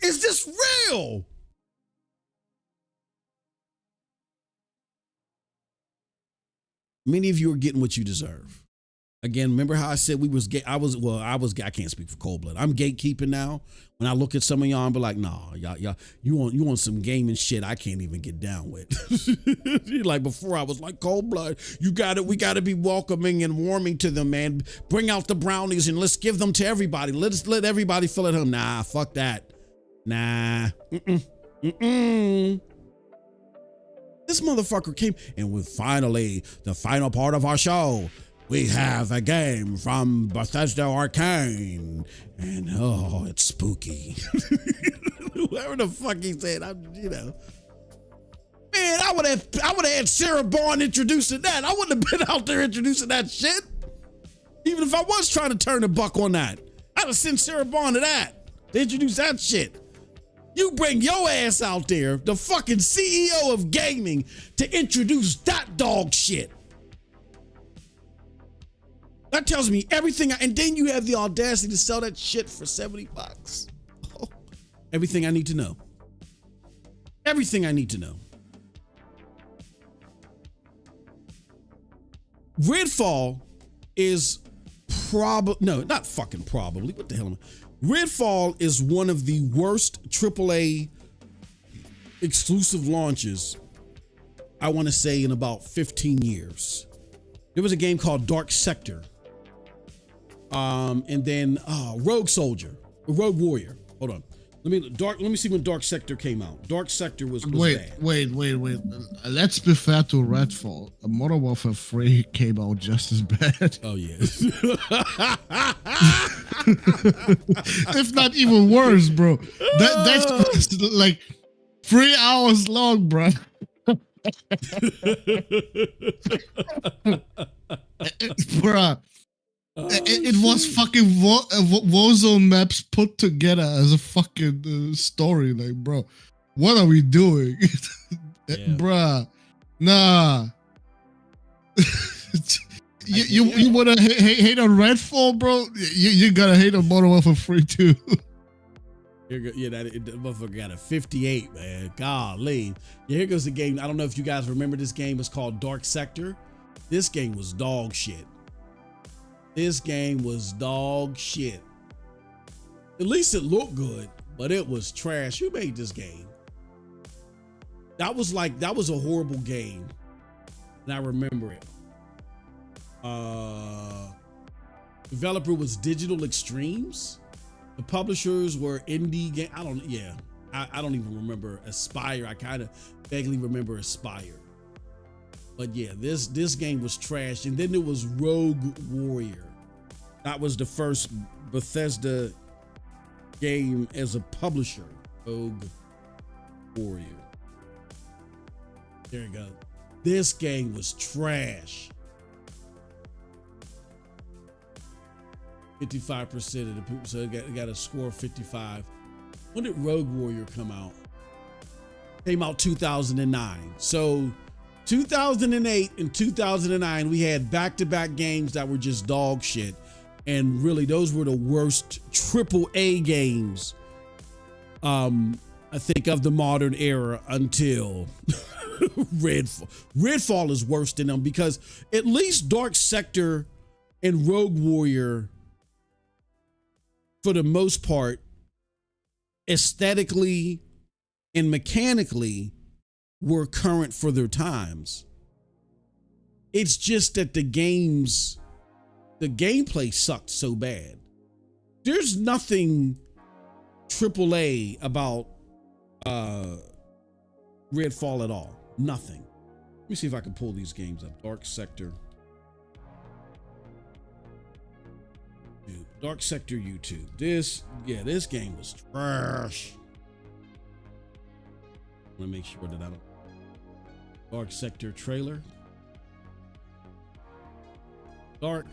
is this real? Many of you are getting what you deserve. Again, remember how I said I can't speak for Cold Blood. I'm gatekeeping now. When I look at some of y'all, I'm be like, nah, y'all, you want some gaming shit I can't even get down with. Like before I was like, Cold Blood, we gotta be welcoming and warming to them, man. Bring out the brownies and let's give them to everybody. Let's let everybody feel at home. Nah, fuck that. Nah. This motherfucker came, and with finally the final part of our show. We have a game from Bethesda Arcane, and oh, it's spooky. Whoever the fuck he said, man, I would have had Sarah Bond introducing that. I wouldn't have been out there introducing that shit. Even if I was trying to turn the buck on that, I'd have sent Sarah Bond to that to introduce that shit. You bring your ass out there, the fucking CEO of gaming, to introduce that dog shit. That tells me everything, and then you have the audacity to sell that shit for $70. Oh, everything I need to know. Everything I need to know. Redfall is probably, no, not fucking probably. What the hell am I? Redfall is one of the worst AAA exclusive launches, I want to say, in about 15 years. There was a game called Dark Sector. And then Rogue Warrior. Hold on. Let me see when Dark Sector came out. Dark Sector was bad. Wait. Let's be fair to Redfall. Modern Warfare 3 came out just as bad. Oh yeah. If not even worse, bro. That's like 3 hours long, bro. Bruh. It was fucking Warzone maps put together as a fucking story. Like, bro, what are we doing? Yeah. Bruh. Nah. You wanna hate on Redfall, bro? You gotta hate on Modern Warfare 3 too. Yeah, that motherfucker got a 58, man. Golly. Yeah, here goes the game. I don't know if you guys remember this game. It's called Dark Sector. This game was dog shit. This game was dog shit. At least it looked good, but it was trash. Who made this game? That was a horrible game. And I remember it. Developer was Digital Extremes. The publishers were Indie Game. I don't even remember Aspire. I kind of vaguely remember Aspire. But yeah, this game was trash. And then there was Rogue Warrior. That was the first Bethesda game as a publisher. Rogue Warrior. There you go. This game was trash. 55% of the people, so it got a score of 55. When did Rogue Warrior come out? Came out 2009. So 2008 and 2009, we had back-to-back games that were just dog shit. And really, those were the worst AAA games, I think, of the modern era until Redfall. Redfall is worse than them because at least Dark Sector and Rogue Warrior, for the most part, aesthetically and mechanically, were current for their times. It's just that the gameplay sucked so bad. There's nothing AAA about Redfall at all. Nothing. Let me see if I can pull these games up. Dark Sector. Dark Sector YouTube. This game was trash. I'm gonna make sure that I don't. Dark Sector trailer. Dark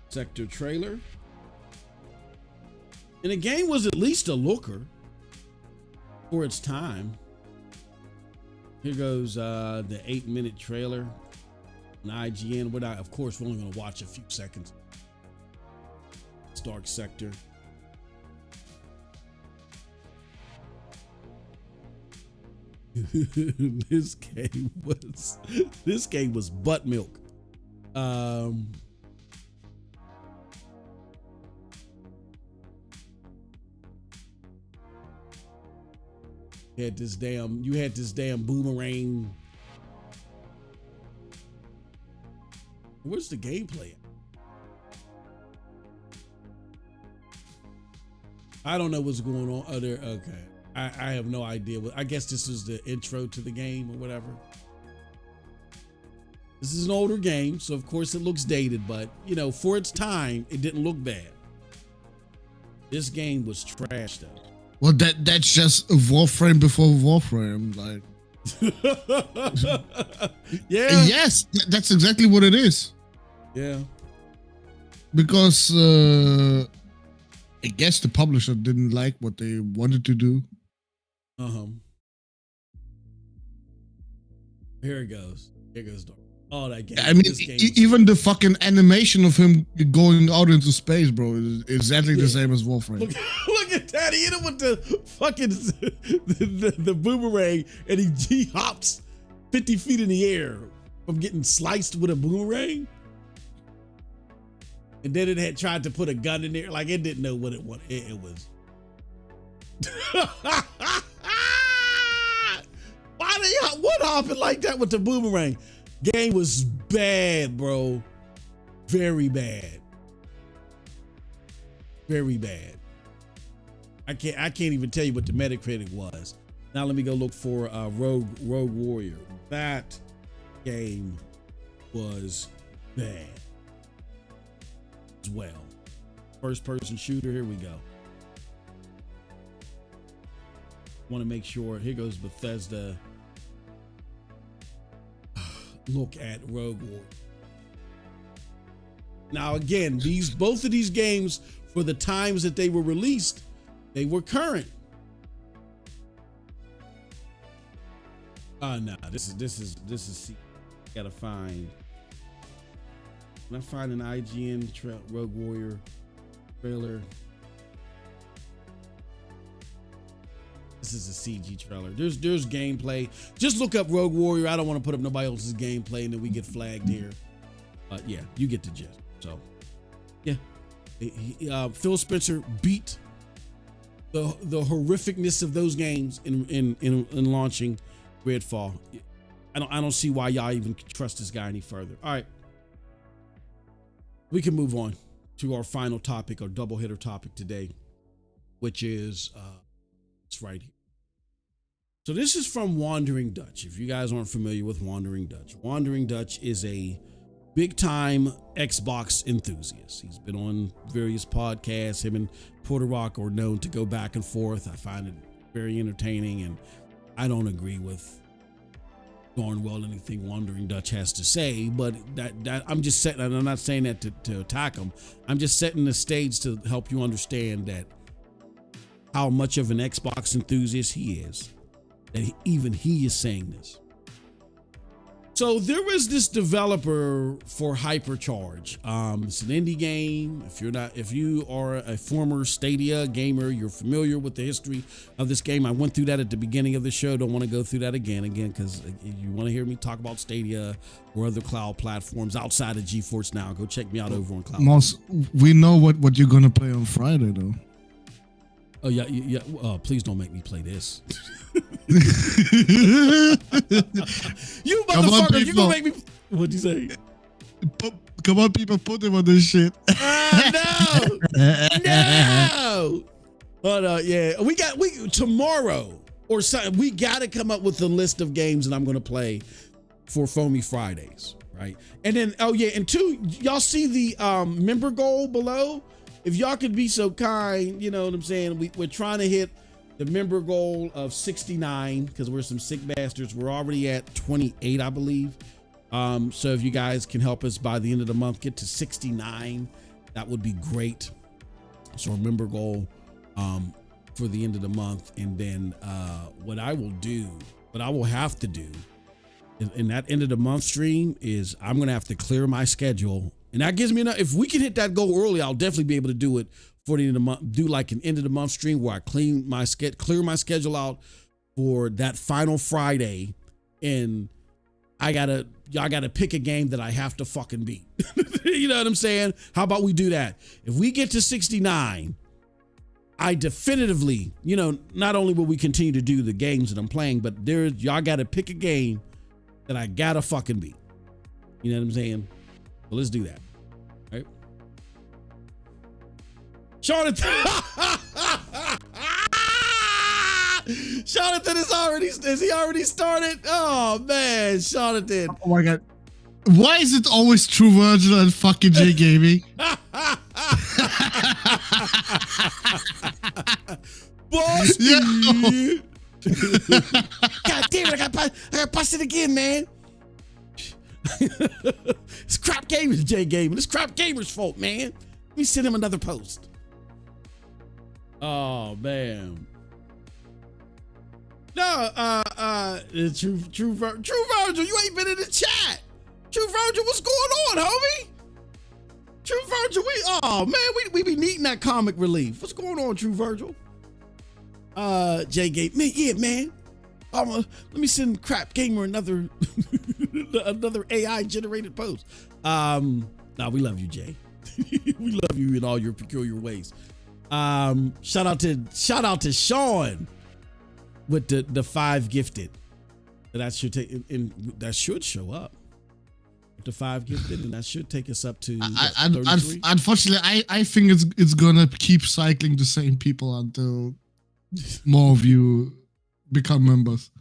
Sector trailer. And the game was at least a looker for its time. Here goes the 8-minute trailer on IGN. Of course, we're only going to watch a few seconds. It's Dark Sector. This game was butt milk. You had this damn boomerang. Where's the gameplay at? I don't know what's going on. Oh, there. Okay. I have no idea. I guess this is the intro to the game or whatever. This is an older game, so of course it looks dated, but you know, for its time, it didn't look bad. This game was trash though. Well, that's just a Warframe before Warframe, like. Yeah. Yes, that's exactly what it is. Yeah. Because I guess the publisher didn't like what they wanted to do. Here it goes. Here goes Dark. Oh, that game. I mean, even the fucking animation of him going out into space, bro, is exactly the same as Warframe. Look at that. He hit him with the fucking the boomerang, and he hops 50 feet in the air from getting sliced with a boomerang. And then it had tried to put a gun in there. Like, it didn't know what it wanted. It was. What happened like that with the boomerang? Game was bad, bro. Very bad. Very bad. I can't even tell you what the Metacritic was. Now let me go look for Rogue Warrior. That game was bad as well. First person shooter. Here we go. Want to make sure. Here goes Bethesda. Look at Rogue Warrior. Now again, both of these games, for the times that they were released, they were current. No, this is gotta find. Can I find an IGN Rogue Warrior trailer? This is a CG trailer. There's gameplay. Just look up Rogue Warrior. I don't want to put up nobody else's gameplay and then we get flagged here. Yeah, you get the gist. So, yeah, Phil Spencer beat the horrificness of those games in launching Redfall. I don't see why y'all even trust this guy any further. All right, we can move on to our final topic, our double hitter topic today, which is it's right here. So this is from Wandering Dutch. If you guys aren't familiar with Wandering Dutch is a big time Xbox enthusiast. He's been on various podcasts. Him and Porter Rock are known to go back and forth. I find it very entertaining, and I don't agree with darn well anything Wandering Dutch has to say, but that I'm just setting, and I'm not saying that to attack him. I'm just setting the stage to help you understand that how much of an Xbox enthusiast he is. That even he is saying this. So there was this developer for Hypercharge. It's an indie game. If you are a former Stadia gamer, you're familiar with the history of this game. I went through that at the beginning of the show. Don't want to go through that again, because if you want to hear me talk about Stadia or other cloud platforms outside of GeForce Now, go check me out over on cloud. Moss, we know what you're gonna play on Friday, though. Oh yeah. Please don't make me play this. You motherfucker! You gonna make me? What'd you say? Come on, people, put him on this shit. No. But yeah, tomorrow or something. We got to come up with a list of games that I'm gonna play for Foamy Fridays, right? And then and two, y'all see the member goal below. If y'all could be so kind, you know what I'm saying? We're trying to hit the member goal of 69 because we're some sick bastards. We're already at 28, I believe. So if you guys can help us by the end of the month get to 69, that would be great. So our member goal for the end of the month. And then what I will have to do in that end of the month stream is I'm going to have to clear my schedule. And that gives me enough. If we can hit that goal early, I'll definitely be able to do it for the end of the month. Do like an end of the month stream where I clear my schedule out for that final Friday, and I gotta y'all gotta pick a game that I have to fucking beat. You know what I'm saying? How about we do that? If we get to 69, I definitively, you know, not only will we continue to do the games that I'm playing, but y'all gotta pick a game that I gotta fucking beat. You know what I'm saying? So let's do that. All right. Jonathan. Jonathan has he already started? Oh man, Jonathan. Oh my god. Why is it always True Virgil and fucking J Gaming? Boss. Yeah. God damn it, I got busted again, man. It's crap gamers, J Gaming. It's crap gamers' fault, man. Let me send him another post. Oh man. No, True Virgil, you ain't been in the chat. True Virgil, what's going on, homie? True Virgil, we be needing that comic relief. What's going on, True Virgil? J Gate, man, yeah, man. Let me send Crap Gamer another AI generated post. Nah, we love you, Jay. We love you in all your peculiar ways. Shout out to Sean with the 5 gifted. That should take that should show up. The 5 gifted, and that should take us up to 33. Unfortunately, I think it's gonna keep cycling the same people until more of you become members.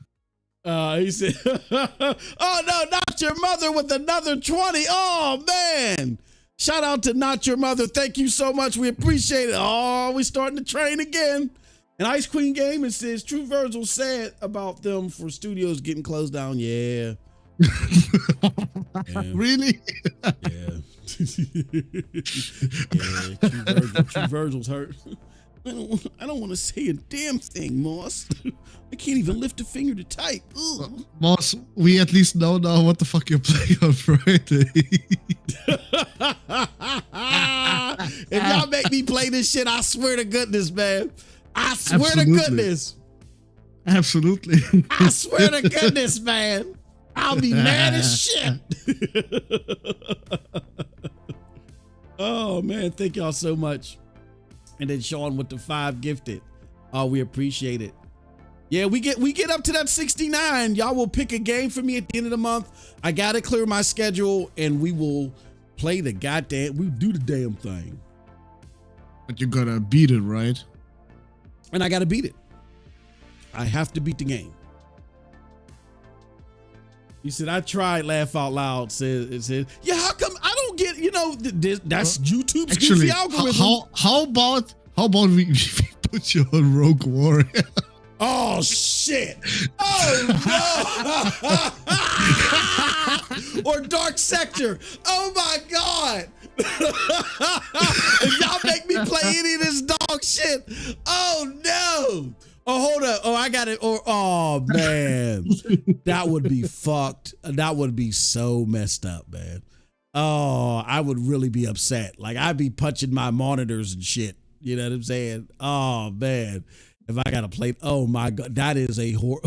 He said, "Oh no, not your mother with another 20." Oh man! Shout out to Not Your Mother. Thank you so much. We appreciate it. Oh, we starting to train again. And Ice Queen Gaming says True Virgil sad about them for studios getting closed down. Yeah. Yeah. Really? Yeah. Yeah. True Virgil's hurt. I don't want to say a damn thing, Moss. I can't even lift a finger to type. Ugh. Moss, we at least know now what the fuck you're playing on Friday. If y'all make me play this shit, I swear to goodness, man. I swear Absolutely. to goodness. Absolutely. I swear to goodness, man. I'll be mad as shit. Oh, man. Thank y'all so much. And then Sean with the 5 gifted. Oh, we appreciate it. Yeah, we get up to that 69. Y'all will pick a game for me at the end of the month. I got to clear my schedule and we will play we do the damn thing. But you gotta beat it, right? And I got to beat it. I have to beat the game. He said, I tried, laugh out loud. It said, yeah, how come I don't get, that's YouTube's goofy algorithm. How about we put you on Rogue Warrior? Oh, shit. Oh, no. Or Dark Sector. Oh, my God. If y'all make me play any of this dog shit. Oh, no. Oh, hold up. Oh, I got it. Oh, man. That would be fucked. That would be so messed up, man. Oh, I would really be upset. Like, I'd be punching my monitors and shit. You know what I'm saying? Oh, man. If I got to play, oh, my God. That is a horror.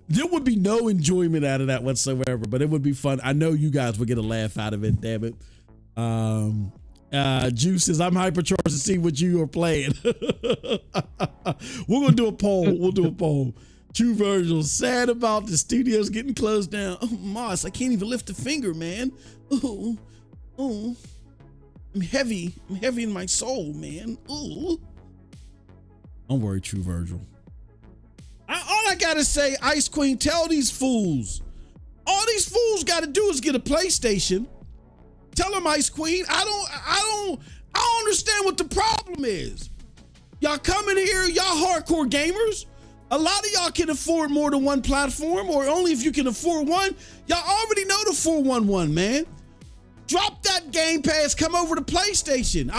There would be no enjoyment out of that whatsoever, but it would be fun. I know you guys would get a laugh out of it, damn it. Juice says, I'm hypercharged to see what you are playing. We're going to do a poll. We'll do a poll. True Virgil, sad about the studios getting closed down. Oh, Moss, I can't even lift a finger, man. Oh. I'm heavy. I'm heavy in my soul, man. Ooh. Don't worry, True Virgil. All I got to say, Ice Queen, tell these fools. All these fools got to do is get a PlayStation. Tell them, Ice Queen, I don't understand what the problem is. Y'all coming here, y'all hardcore gamers. A lot of y'all can afford more than one platform, or only if you can afford one. Y'all already know the 411, man. Drop that Game Pass, come over to PlayStation.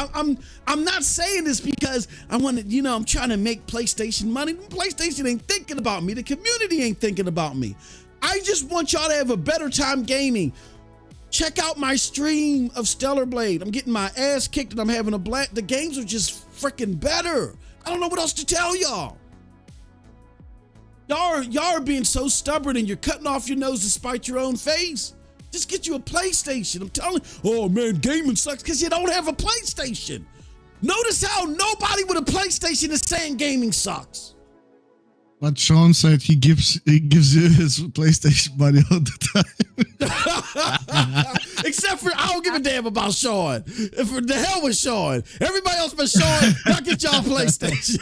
I'm not saying this because I want to, I'm trying to make PlayStation money. PlayStation ain't thinking about me. The community ain't thinking about me. I just want y'all to have a better time gaming. Check out my stream of Stellar Blade. I'm getting my ass kicked and I'm having a blast. The games are just freaking better. I don't know what else to tell y'all. Y'all are being so stubborn and you're cutting off your nose to spite your own face. Just get you a PlayStation. I'm telling you, oh man, gaming sucks because you don't have a PlayStation. Notice how nobody with a PlayStation is saying gaming sucks. But Sean said he gives you his PlayStation money all the time. Except for, I don't give a damn about Sean. For the hell with Sean. Everybody else but Sean, y'all get y'all PlayStation.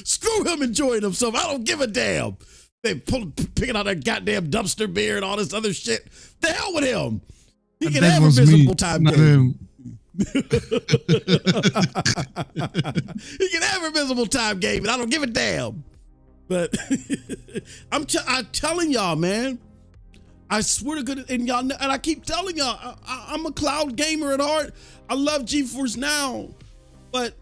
Screw him enjoying himself. I don't give a damn. They picking out that goddamn dumpster beer and all this other shit. The hell with him. He can have a miserable time game. He can have a miserable time gaming. I don't give a damn. But I'm telling y'all, man. I swear to goodness, and y'all, and I keep telling y'all, I'm a cloud gamer at heart. I love GeForce Now, but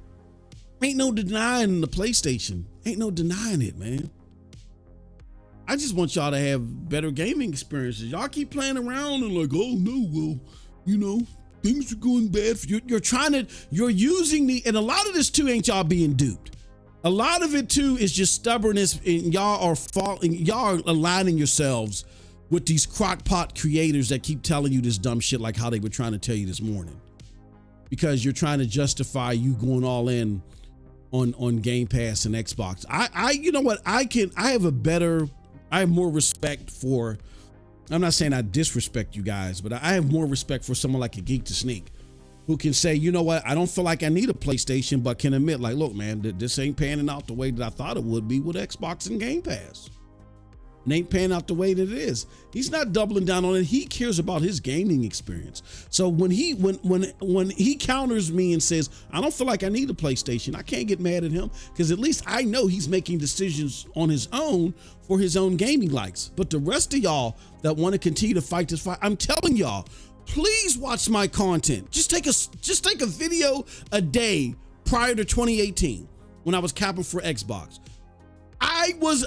ain't no denying the PlayStation. Ain't no denying it, man. I just want y'all to have better gaming experiences. Y'all keep playing around and like, oh no, well, you know, things are going bad for you. You're using and a lot of this too ain't y'all being duped. A lot of it too is just stubbornness, and y'all are aligning yourselves with these crockpot creators that keep telling you this dumb shit like how they were trying to tell you this morning. Because you're trying to justify you going all in on Game Pass and Xbox. You know what? I have more respect for, I'm not saying I disrespect you guys, but I have more respect for someone like a Geek to Sneak who can say, you know what, I don't feel like I need a PlayStation, but can admit, like, look, man, this ain't panning out the way that I thought it would be with Xbox and Game Pass. It ain't panning out the way that it is. He's not doubling down on it. He cares about his gaming experience. So when he counters me and says, I don't feel like I need a PlayStation, I can't get mad at him because at least I know he's making decisions on his own for his own gaming likes. But the rest of y'all that want to continue to fight this fight, I'm telling y'all, please watch my content. Just take a video a day prior to 2018 when I was capping for Xbox. I was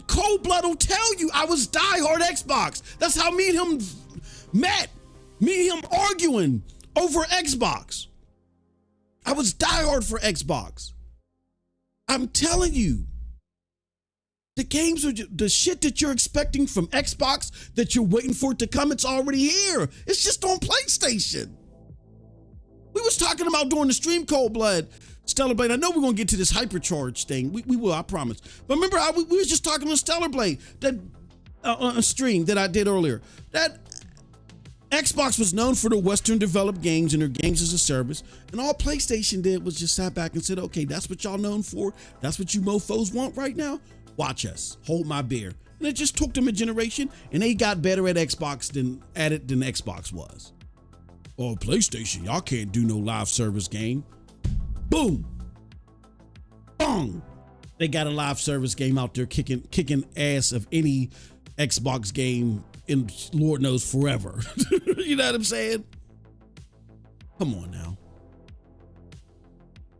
Cold Blood will tell you I was diehard Xbox. That's how me and him met. Me and him arguing over Xbox. I was diehard for Xbox. I'm telling you, the games are the shit that you're expecting from Xbox that you're waiting for it to come. It's already here. It's just on PlayStation. We was talking about during the stream, Cold Blood, Stellar Blade. I know we're gonna get to this Hypercharge thing. We will, I promise. But remember, we was just talking on Stellar Blade, that a stream that I did earlier. That Xbox was known for the Western developed games and their games as a service, and all PlayStation did was just sat back and said, "Okay, that's what y'all known for. That's what you mofo's want right now. Watch us. Hold my beer." And it just took them a generation, and they got better at Xbox than Xbox was. Oh, PlayStation, y'all can't do no live service game. Boom. Bong. They got a live service game out there kicking ass of any Xbox game in Lord knows forever. You know what I'm saying? Come on now.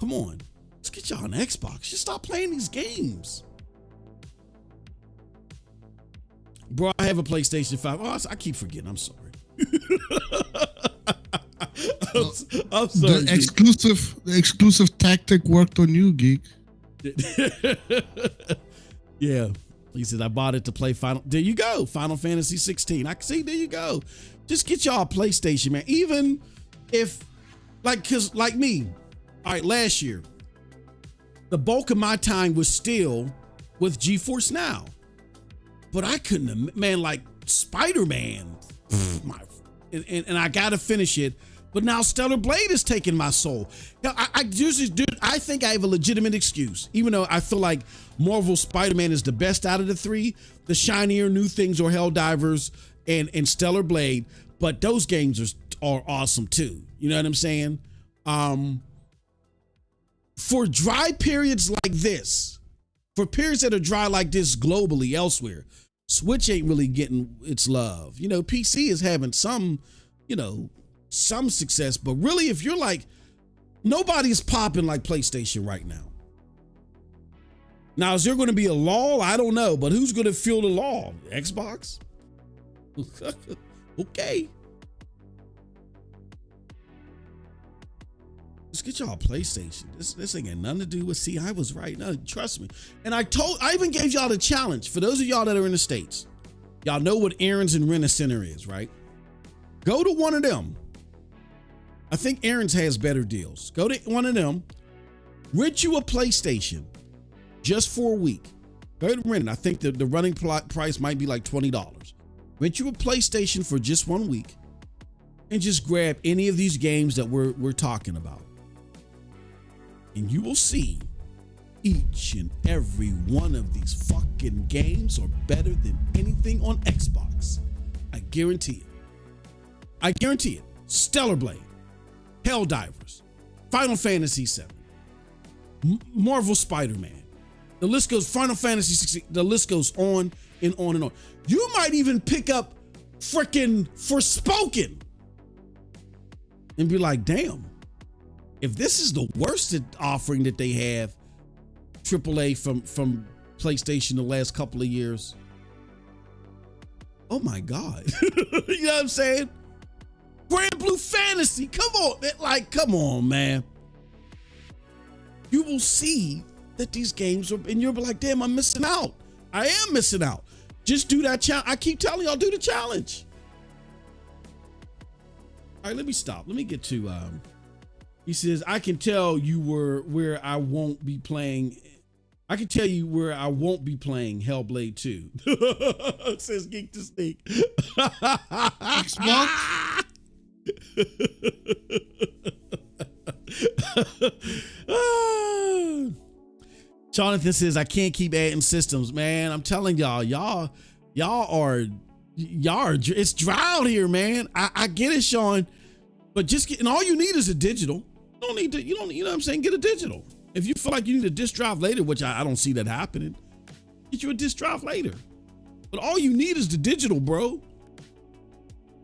Come on. Let's get y'all on Xbox. Just stop playing these games. Bro, I have a PlayStation 5. Oh, I keep forgetting. I'm sorry. I'm sorry. The exclusive tactic worked on you, Geek. Yeah. He said, I bought it to play there you go. Final Fantasy 16. I can see, there you go. Just get y'all a PlayStation, man. Even if, cause like me, all right, last year, the bulk of my time was still with GeForce Now. But I couldn't, man, like Spider-Man, and I got to finish it. But now Stellar Blade is taking my soul. Now, I think I have a legitimate excuse, even though I feel like Marvel Spider-Man is the best out of the three. The shinier new things are Helldivers and Stellar Blade, but those games are awesome too. You know what I'm saying? For dry periods like this, for periods that are dry like this globally elsewhere, Switch ain't really getting its love. You know, PC is having some success, but really, if you're like, nobody's popping like PlayStation right now. Now, is there going to be a lull? I don't know, but who's going to fill the lull? Xbox? Okay. just get y'all a PlayStation. This ain't got nothing to do with. See, I was right. No, trust me. And I even gave y'all the challenge. For those of y'all that are in the States, y'all know what Aaron's and Rent-A-Center is, right? Go to one of them. I think Aaron's has better deals. Go to one of them. Rent you a PlayStation just for a week. Go ahead and rent it. I think the running price might be like $20. Rent you a PlayStation for just 1 week and just grab any of these games that we're talking about. And you will see each and every one of these fucking games are better than anything on Xbox. I guarantee it. I guarantee it. Stellar Blade, Helldivers, Final Fantasy VII, Marvel Spider-Man. The list goes, Final Fantasy 16, the list goes on and on and on. You might even pick up frickin' Forspoken and be like, damn, if this is the worst offering that they have, AAA from PlayStation the last couple of years, oh my God. You know what I'm saying? Grand Blue Fantasy, come on, man. You will see that these games are, and you'll be like, damn, I'm missing out. I am missing out. Just do that challenge. I keep telling y'all, do the challenge. All right, let me stop. Let me get to, he says, I can tell you where I won't be playing. I can tell you where I won't be playing Hellblade 2. It says Geek to Sneak. Xbox? Jonathan says, I can't keep adding systems, man. I'm telling y'all are, it's dry out here, man. I get it, Sean, but and all you need is a digital. You know what I'm saying? Get a digital. If you feel like you need a disk drive later, which I don't see that happening, get you a disk drive later. But all you need is the digital, bro.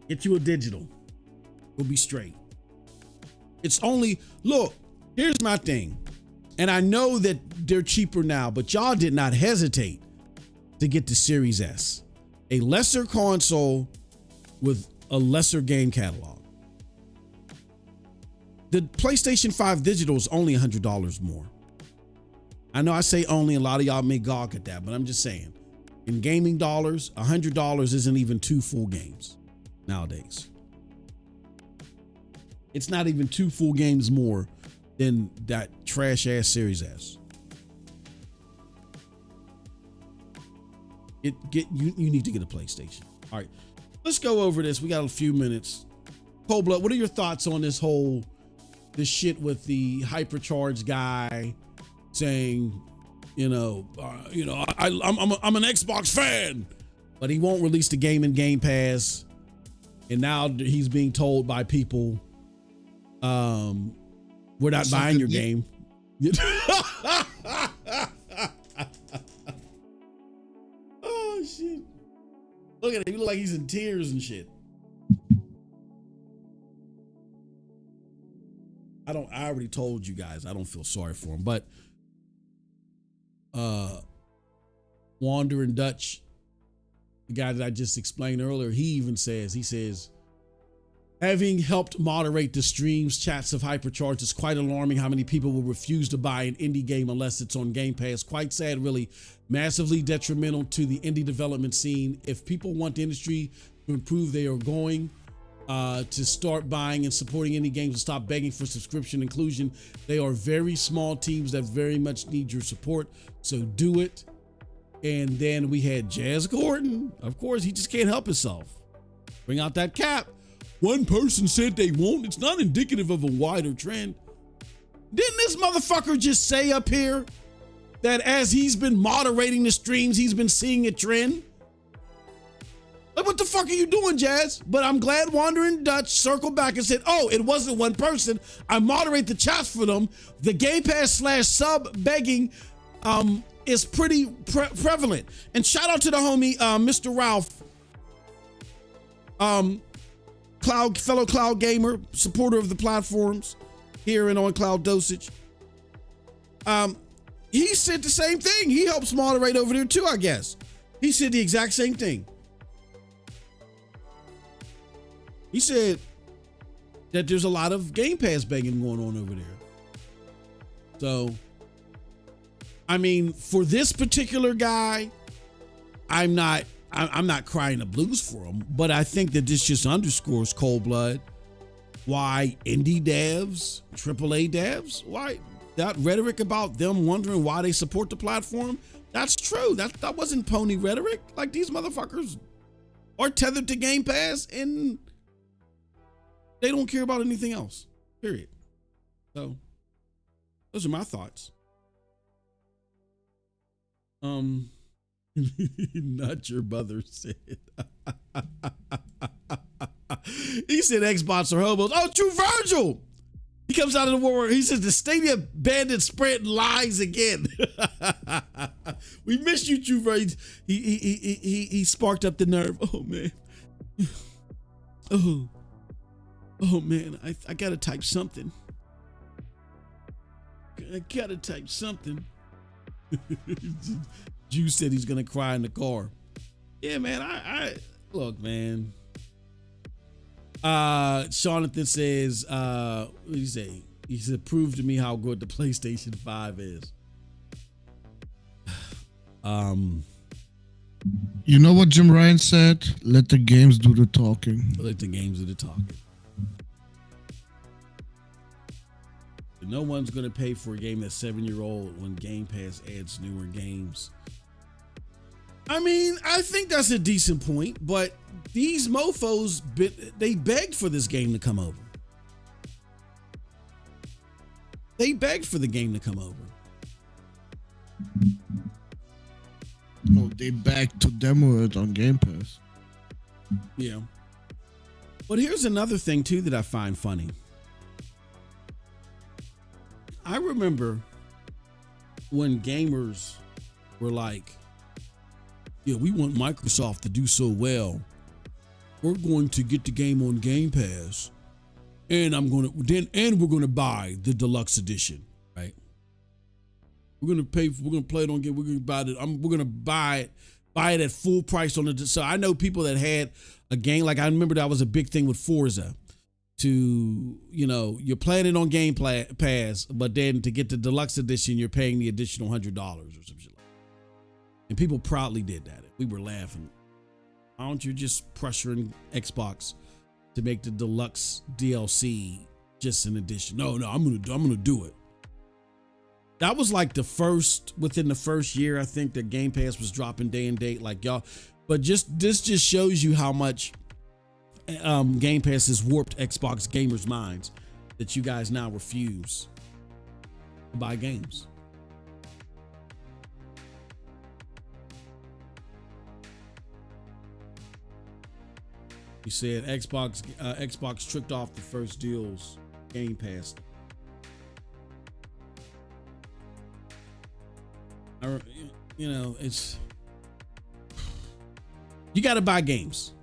Get you a digital. We'll be straight. It's only, look, here's my thing. And I know that they're cheaper now, but y'all did not hesitate to get the Series S, a lesser console with a lesser game catalog. The PlayStation 5 digital is only $100 more. I know I say only, a lot of y'all may gawk at that, but I'm just saying, in gaming dollars, $100 isn't even 2 full games nowadays. It's not even 2 full games more than that trash ass Series S. You need to get a PlayStation. All right, let's go over this. We got a few minutes. Cold Blood, what are your thoughts on this shit with the Hypercharge guy saying, I'm an Xbox fan, but he won't release the game in Game Pass, and now he's being told by people, we're not buying your game. Oh shit! Look at him. He look like he's in tears and shit. I already told you guys I don't feel sorry for him, but Wandering Dutch, the guy that I just explained earlier, he says, having helped moderate the streams, chats of Hypercharge, it's quite alarming how many people will refuse to buy an indie game unless it's on Game Pass. Quite sad, really. Massively detrimental to the indie development scene. If people want the industry to improve, they are going to start buying and supporting indie games and stop begging for subscription inclusion. They are very small teams that very much need your support, so do it. And then we had Jazz Gordon. Of course, he just can't help himself. Bring out that cap. One person said they won't. It's not indicative of a wider trend. Didn't this motherfucker just say up here that as he's been moderating the streams, he's been seeing a trend? Like, what the fuck are you doing, Jazz? But I'm glad Wandering Dutch circled back and said, oh, it wasn't one person. I moderate the chats for them. The Game Pass / sub begging is pretty prevalent. And shout out to the homie, Mr. Ralph, fellow cloud gamer, supporter of the platforms here and on Cloud Dosage. He said the same thing. He helps moderate over there too, I guess. He said the exact same thing. He said that there's a lot of Game Pass begging going on over there. So, I mean, for this particular guy, I'm not crying the blues for him, but I think that this just underscores cold blood. Why indie devs, AAA devs, why that rhetoric about them wondering why they support the platform, that's true. That wasn't pony rhetoric. Like, these motherfuckers are tethered to Game Pass and they don't care about anything else, period. So those are my thoughts. Not your mother said. He said Xbox are hobos. Oh, True Virgil. He comes out of the war. He says the Stadia bandit spread lies again. We miss you, True Virgil. He sparked up the nerve. Oh man. Oh man. I gotta type something. Jew said he's gonna cry in the car. Yeah, man. I look, man. Jonathan says, what did he say? He said, prove to me how good the PlayStation 5 is. You know what Jim Ryan said? Let the games do the talking. Let the games do the talking. No one's going to pay for a game that's 7-year-old when Game Pass adds newer games. I mean, I think that's a decent point, but these mofos, they begged for this game to come over. They begged for the game to come over. No, they begged to demo it on Game Pass. Yeah. But here's another thing, too, that I find funny. I remember when gamers were like, yeah, we want Microsoft to do so well. We're going to get the game on Game Pass, and we're gonna buy the deluxe edition, right? We're gonna play it on game. We're gonna buy it. We're gonna buy it at full price on it. So I know people that had a game, like I remember that was a big thing with Forza. You're playing it on Game Pass, but then to get the deluxe edition, you're paying the additional $100 or some shit. And people proudly did that. We were laughing. Why don't you just pressuring Xbox to make the deluxe DLC just an addition? No, I'm gonna do it. That was like within the first year, I think that Game Pass was dropping day and date, like y'all. But this just shows you how much Game Pass has warped Xbox gamers' minds that you guys now refuse to buy games. He said Xbox tricked off the first deals. Game Pass. It's you got to buy games.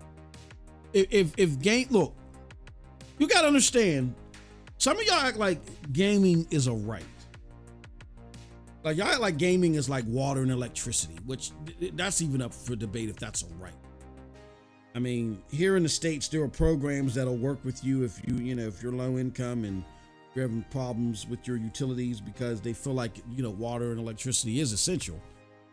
If game, look, you got to understand. Some of y'all act like gaming is a right. Like y'all act like gaming is like water and electricity, which that's even up for debate if that's a right. I mean, here in the States, there are programs that'll work with you if you're low income and you're having problems with your utilities because they feel like, water and electricity is essential,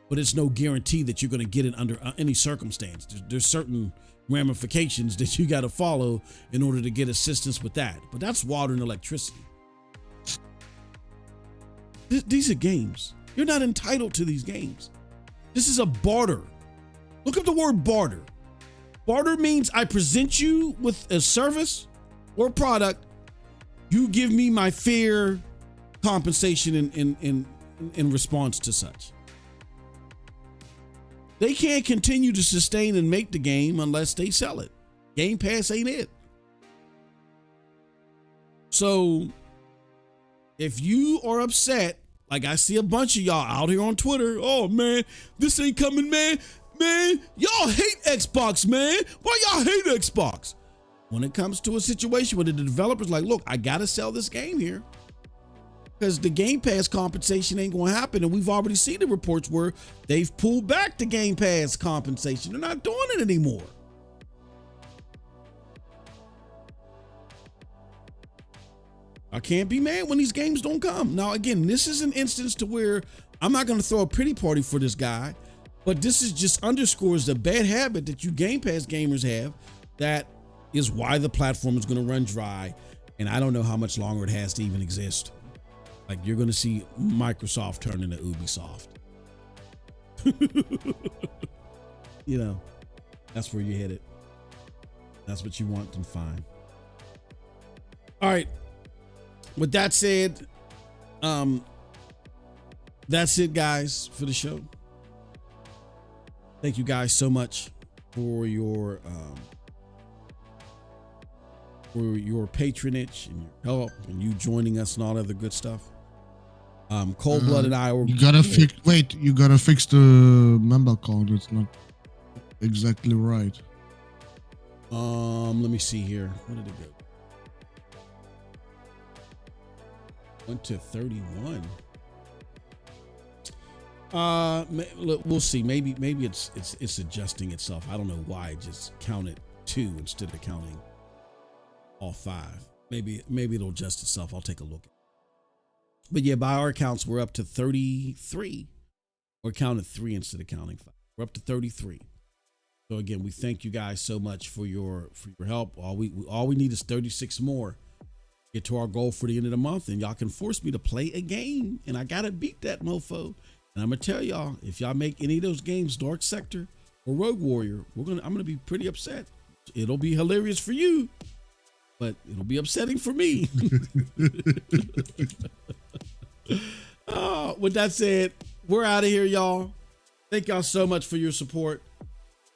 but it's no guarantee that you're going to get it under any circumstance. There's certain ramifications that you got to follow in order to get assistance with that. But that's water and electricity. These are games. You're not entitled to these games. This is a barter. Look up the word barter. Barter means I present you with a service or product. You give me my fair compensation in response to such. They can't continue to sustain and make the game unless they sell it. Game Pass ain't it. So if you are upset, like I see a bunch of y'all out here on Twitter, oh man, this ain't coming, man. Man, y'all hate Xbox, man. Why y'all hate Xbox? When it comes to a situation where the developer's like, look, I gotta sell this game here because the Game Pass compensation ain't gonna happen. And we've already seen the reports where they've pulled back the Game Pass compensation. They're not doing it anymore. I can't be mad when these games don't come. Now, again, this is an instance to where I'm not going to throw a pity party for this guy, but this is just underscores the bad habit that you Game Pass gamers have. That is why the platform is going to run dry. And I don't know how much longer it has to even exist. Like, you're going to see Microsoft turn into Ubisoft. You know, that's where you hit it. That's what you want and find. All right. With that said, that's it, guys, for the show. Thank you guys so much for your patronage and your help and you joining us and all other good stuff. Cold Blood and I were. You gotta fix. Wait, you gotta fix the member count. It's not exactly right. Let me see here. Where did it go? Went to 31. Look, we'll see. Maybe it's adjusting itself. I don't know why it just counted 2 instead of counting all 5. Maybe it'll adjust itself. I'll take a look. But yeah, by our accounts, we're up to 33. We're counting 3 instead of counting 5. We're up to 33. So again, we thank you guys so much for your help. All we need is 36 more. Get to our goal for the end of the month, and y'all can force me to play a game, and I gotta beat that mofo. And I'm gonna tell y'all, if y'all make any of those games Dark Sector or Rogue Warrior, I'm gonna be pretty upset. It'll be hilarious for you, but it'll be upsetting for me. With that said, we're out of here, y'all. Thank y'all so much for your support.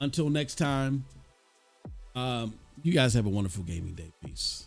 Until next time, you guys have a wonderful gaming day. Peace.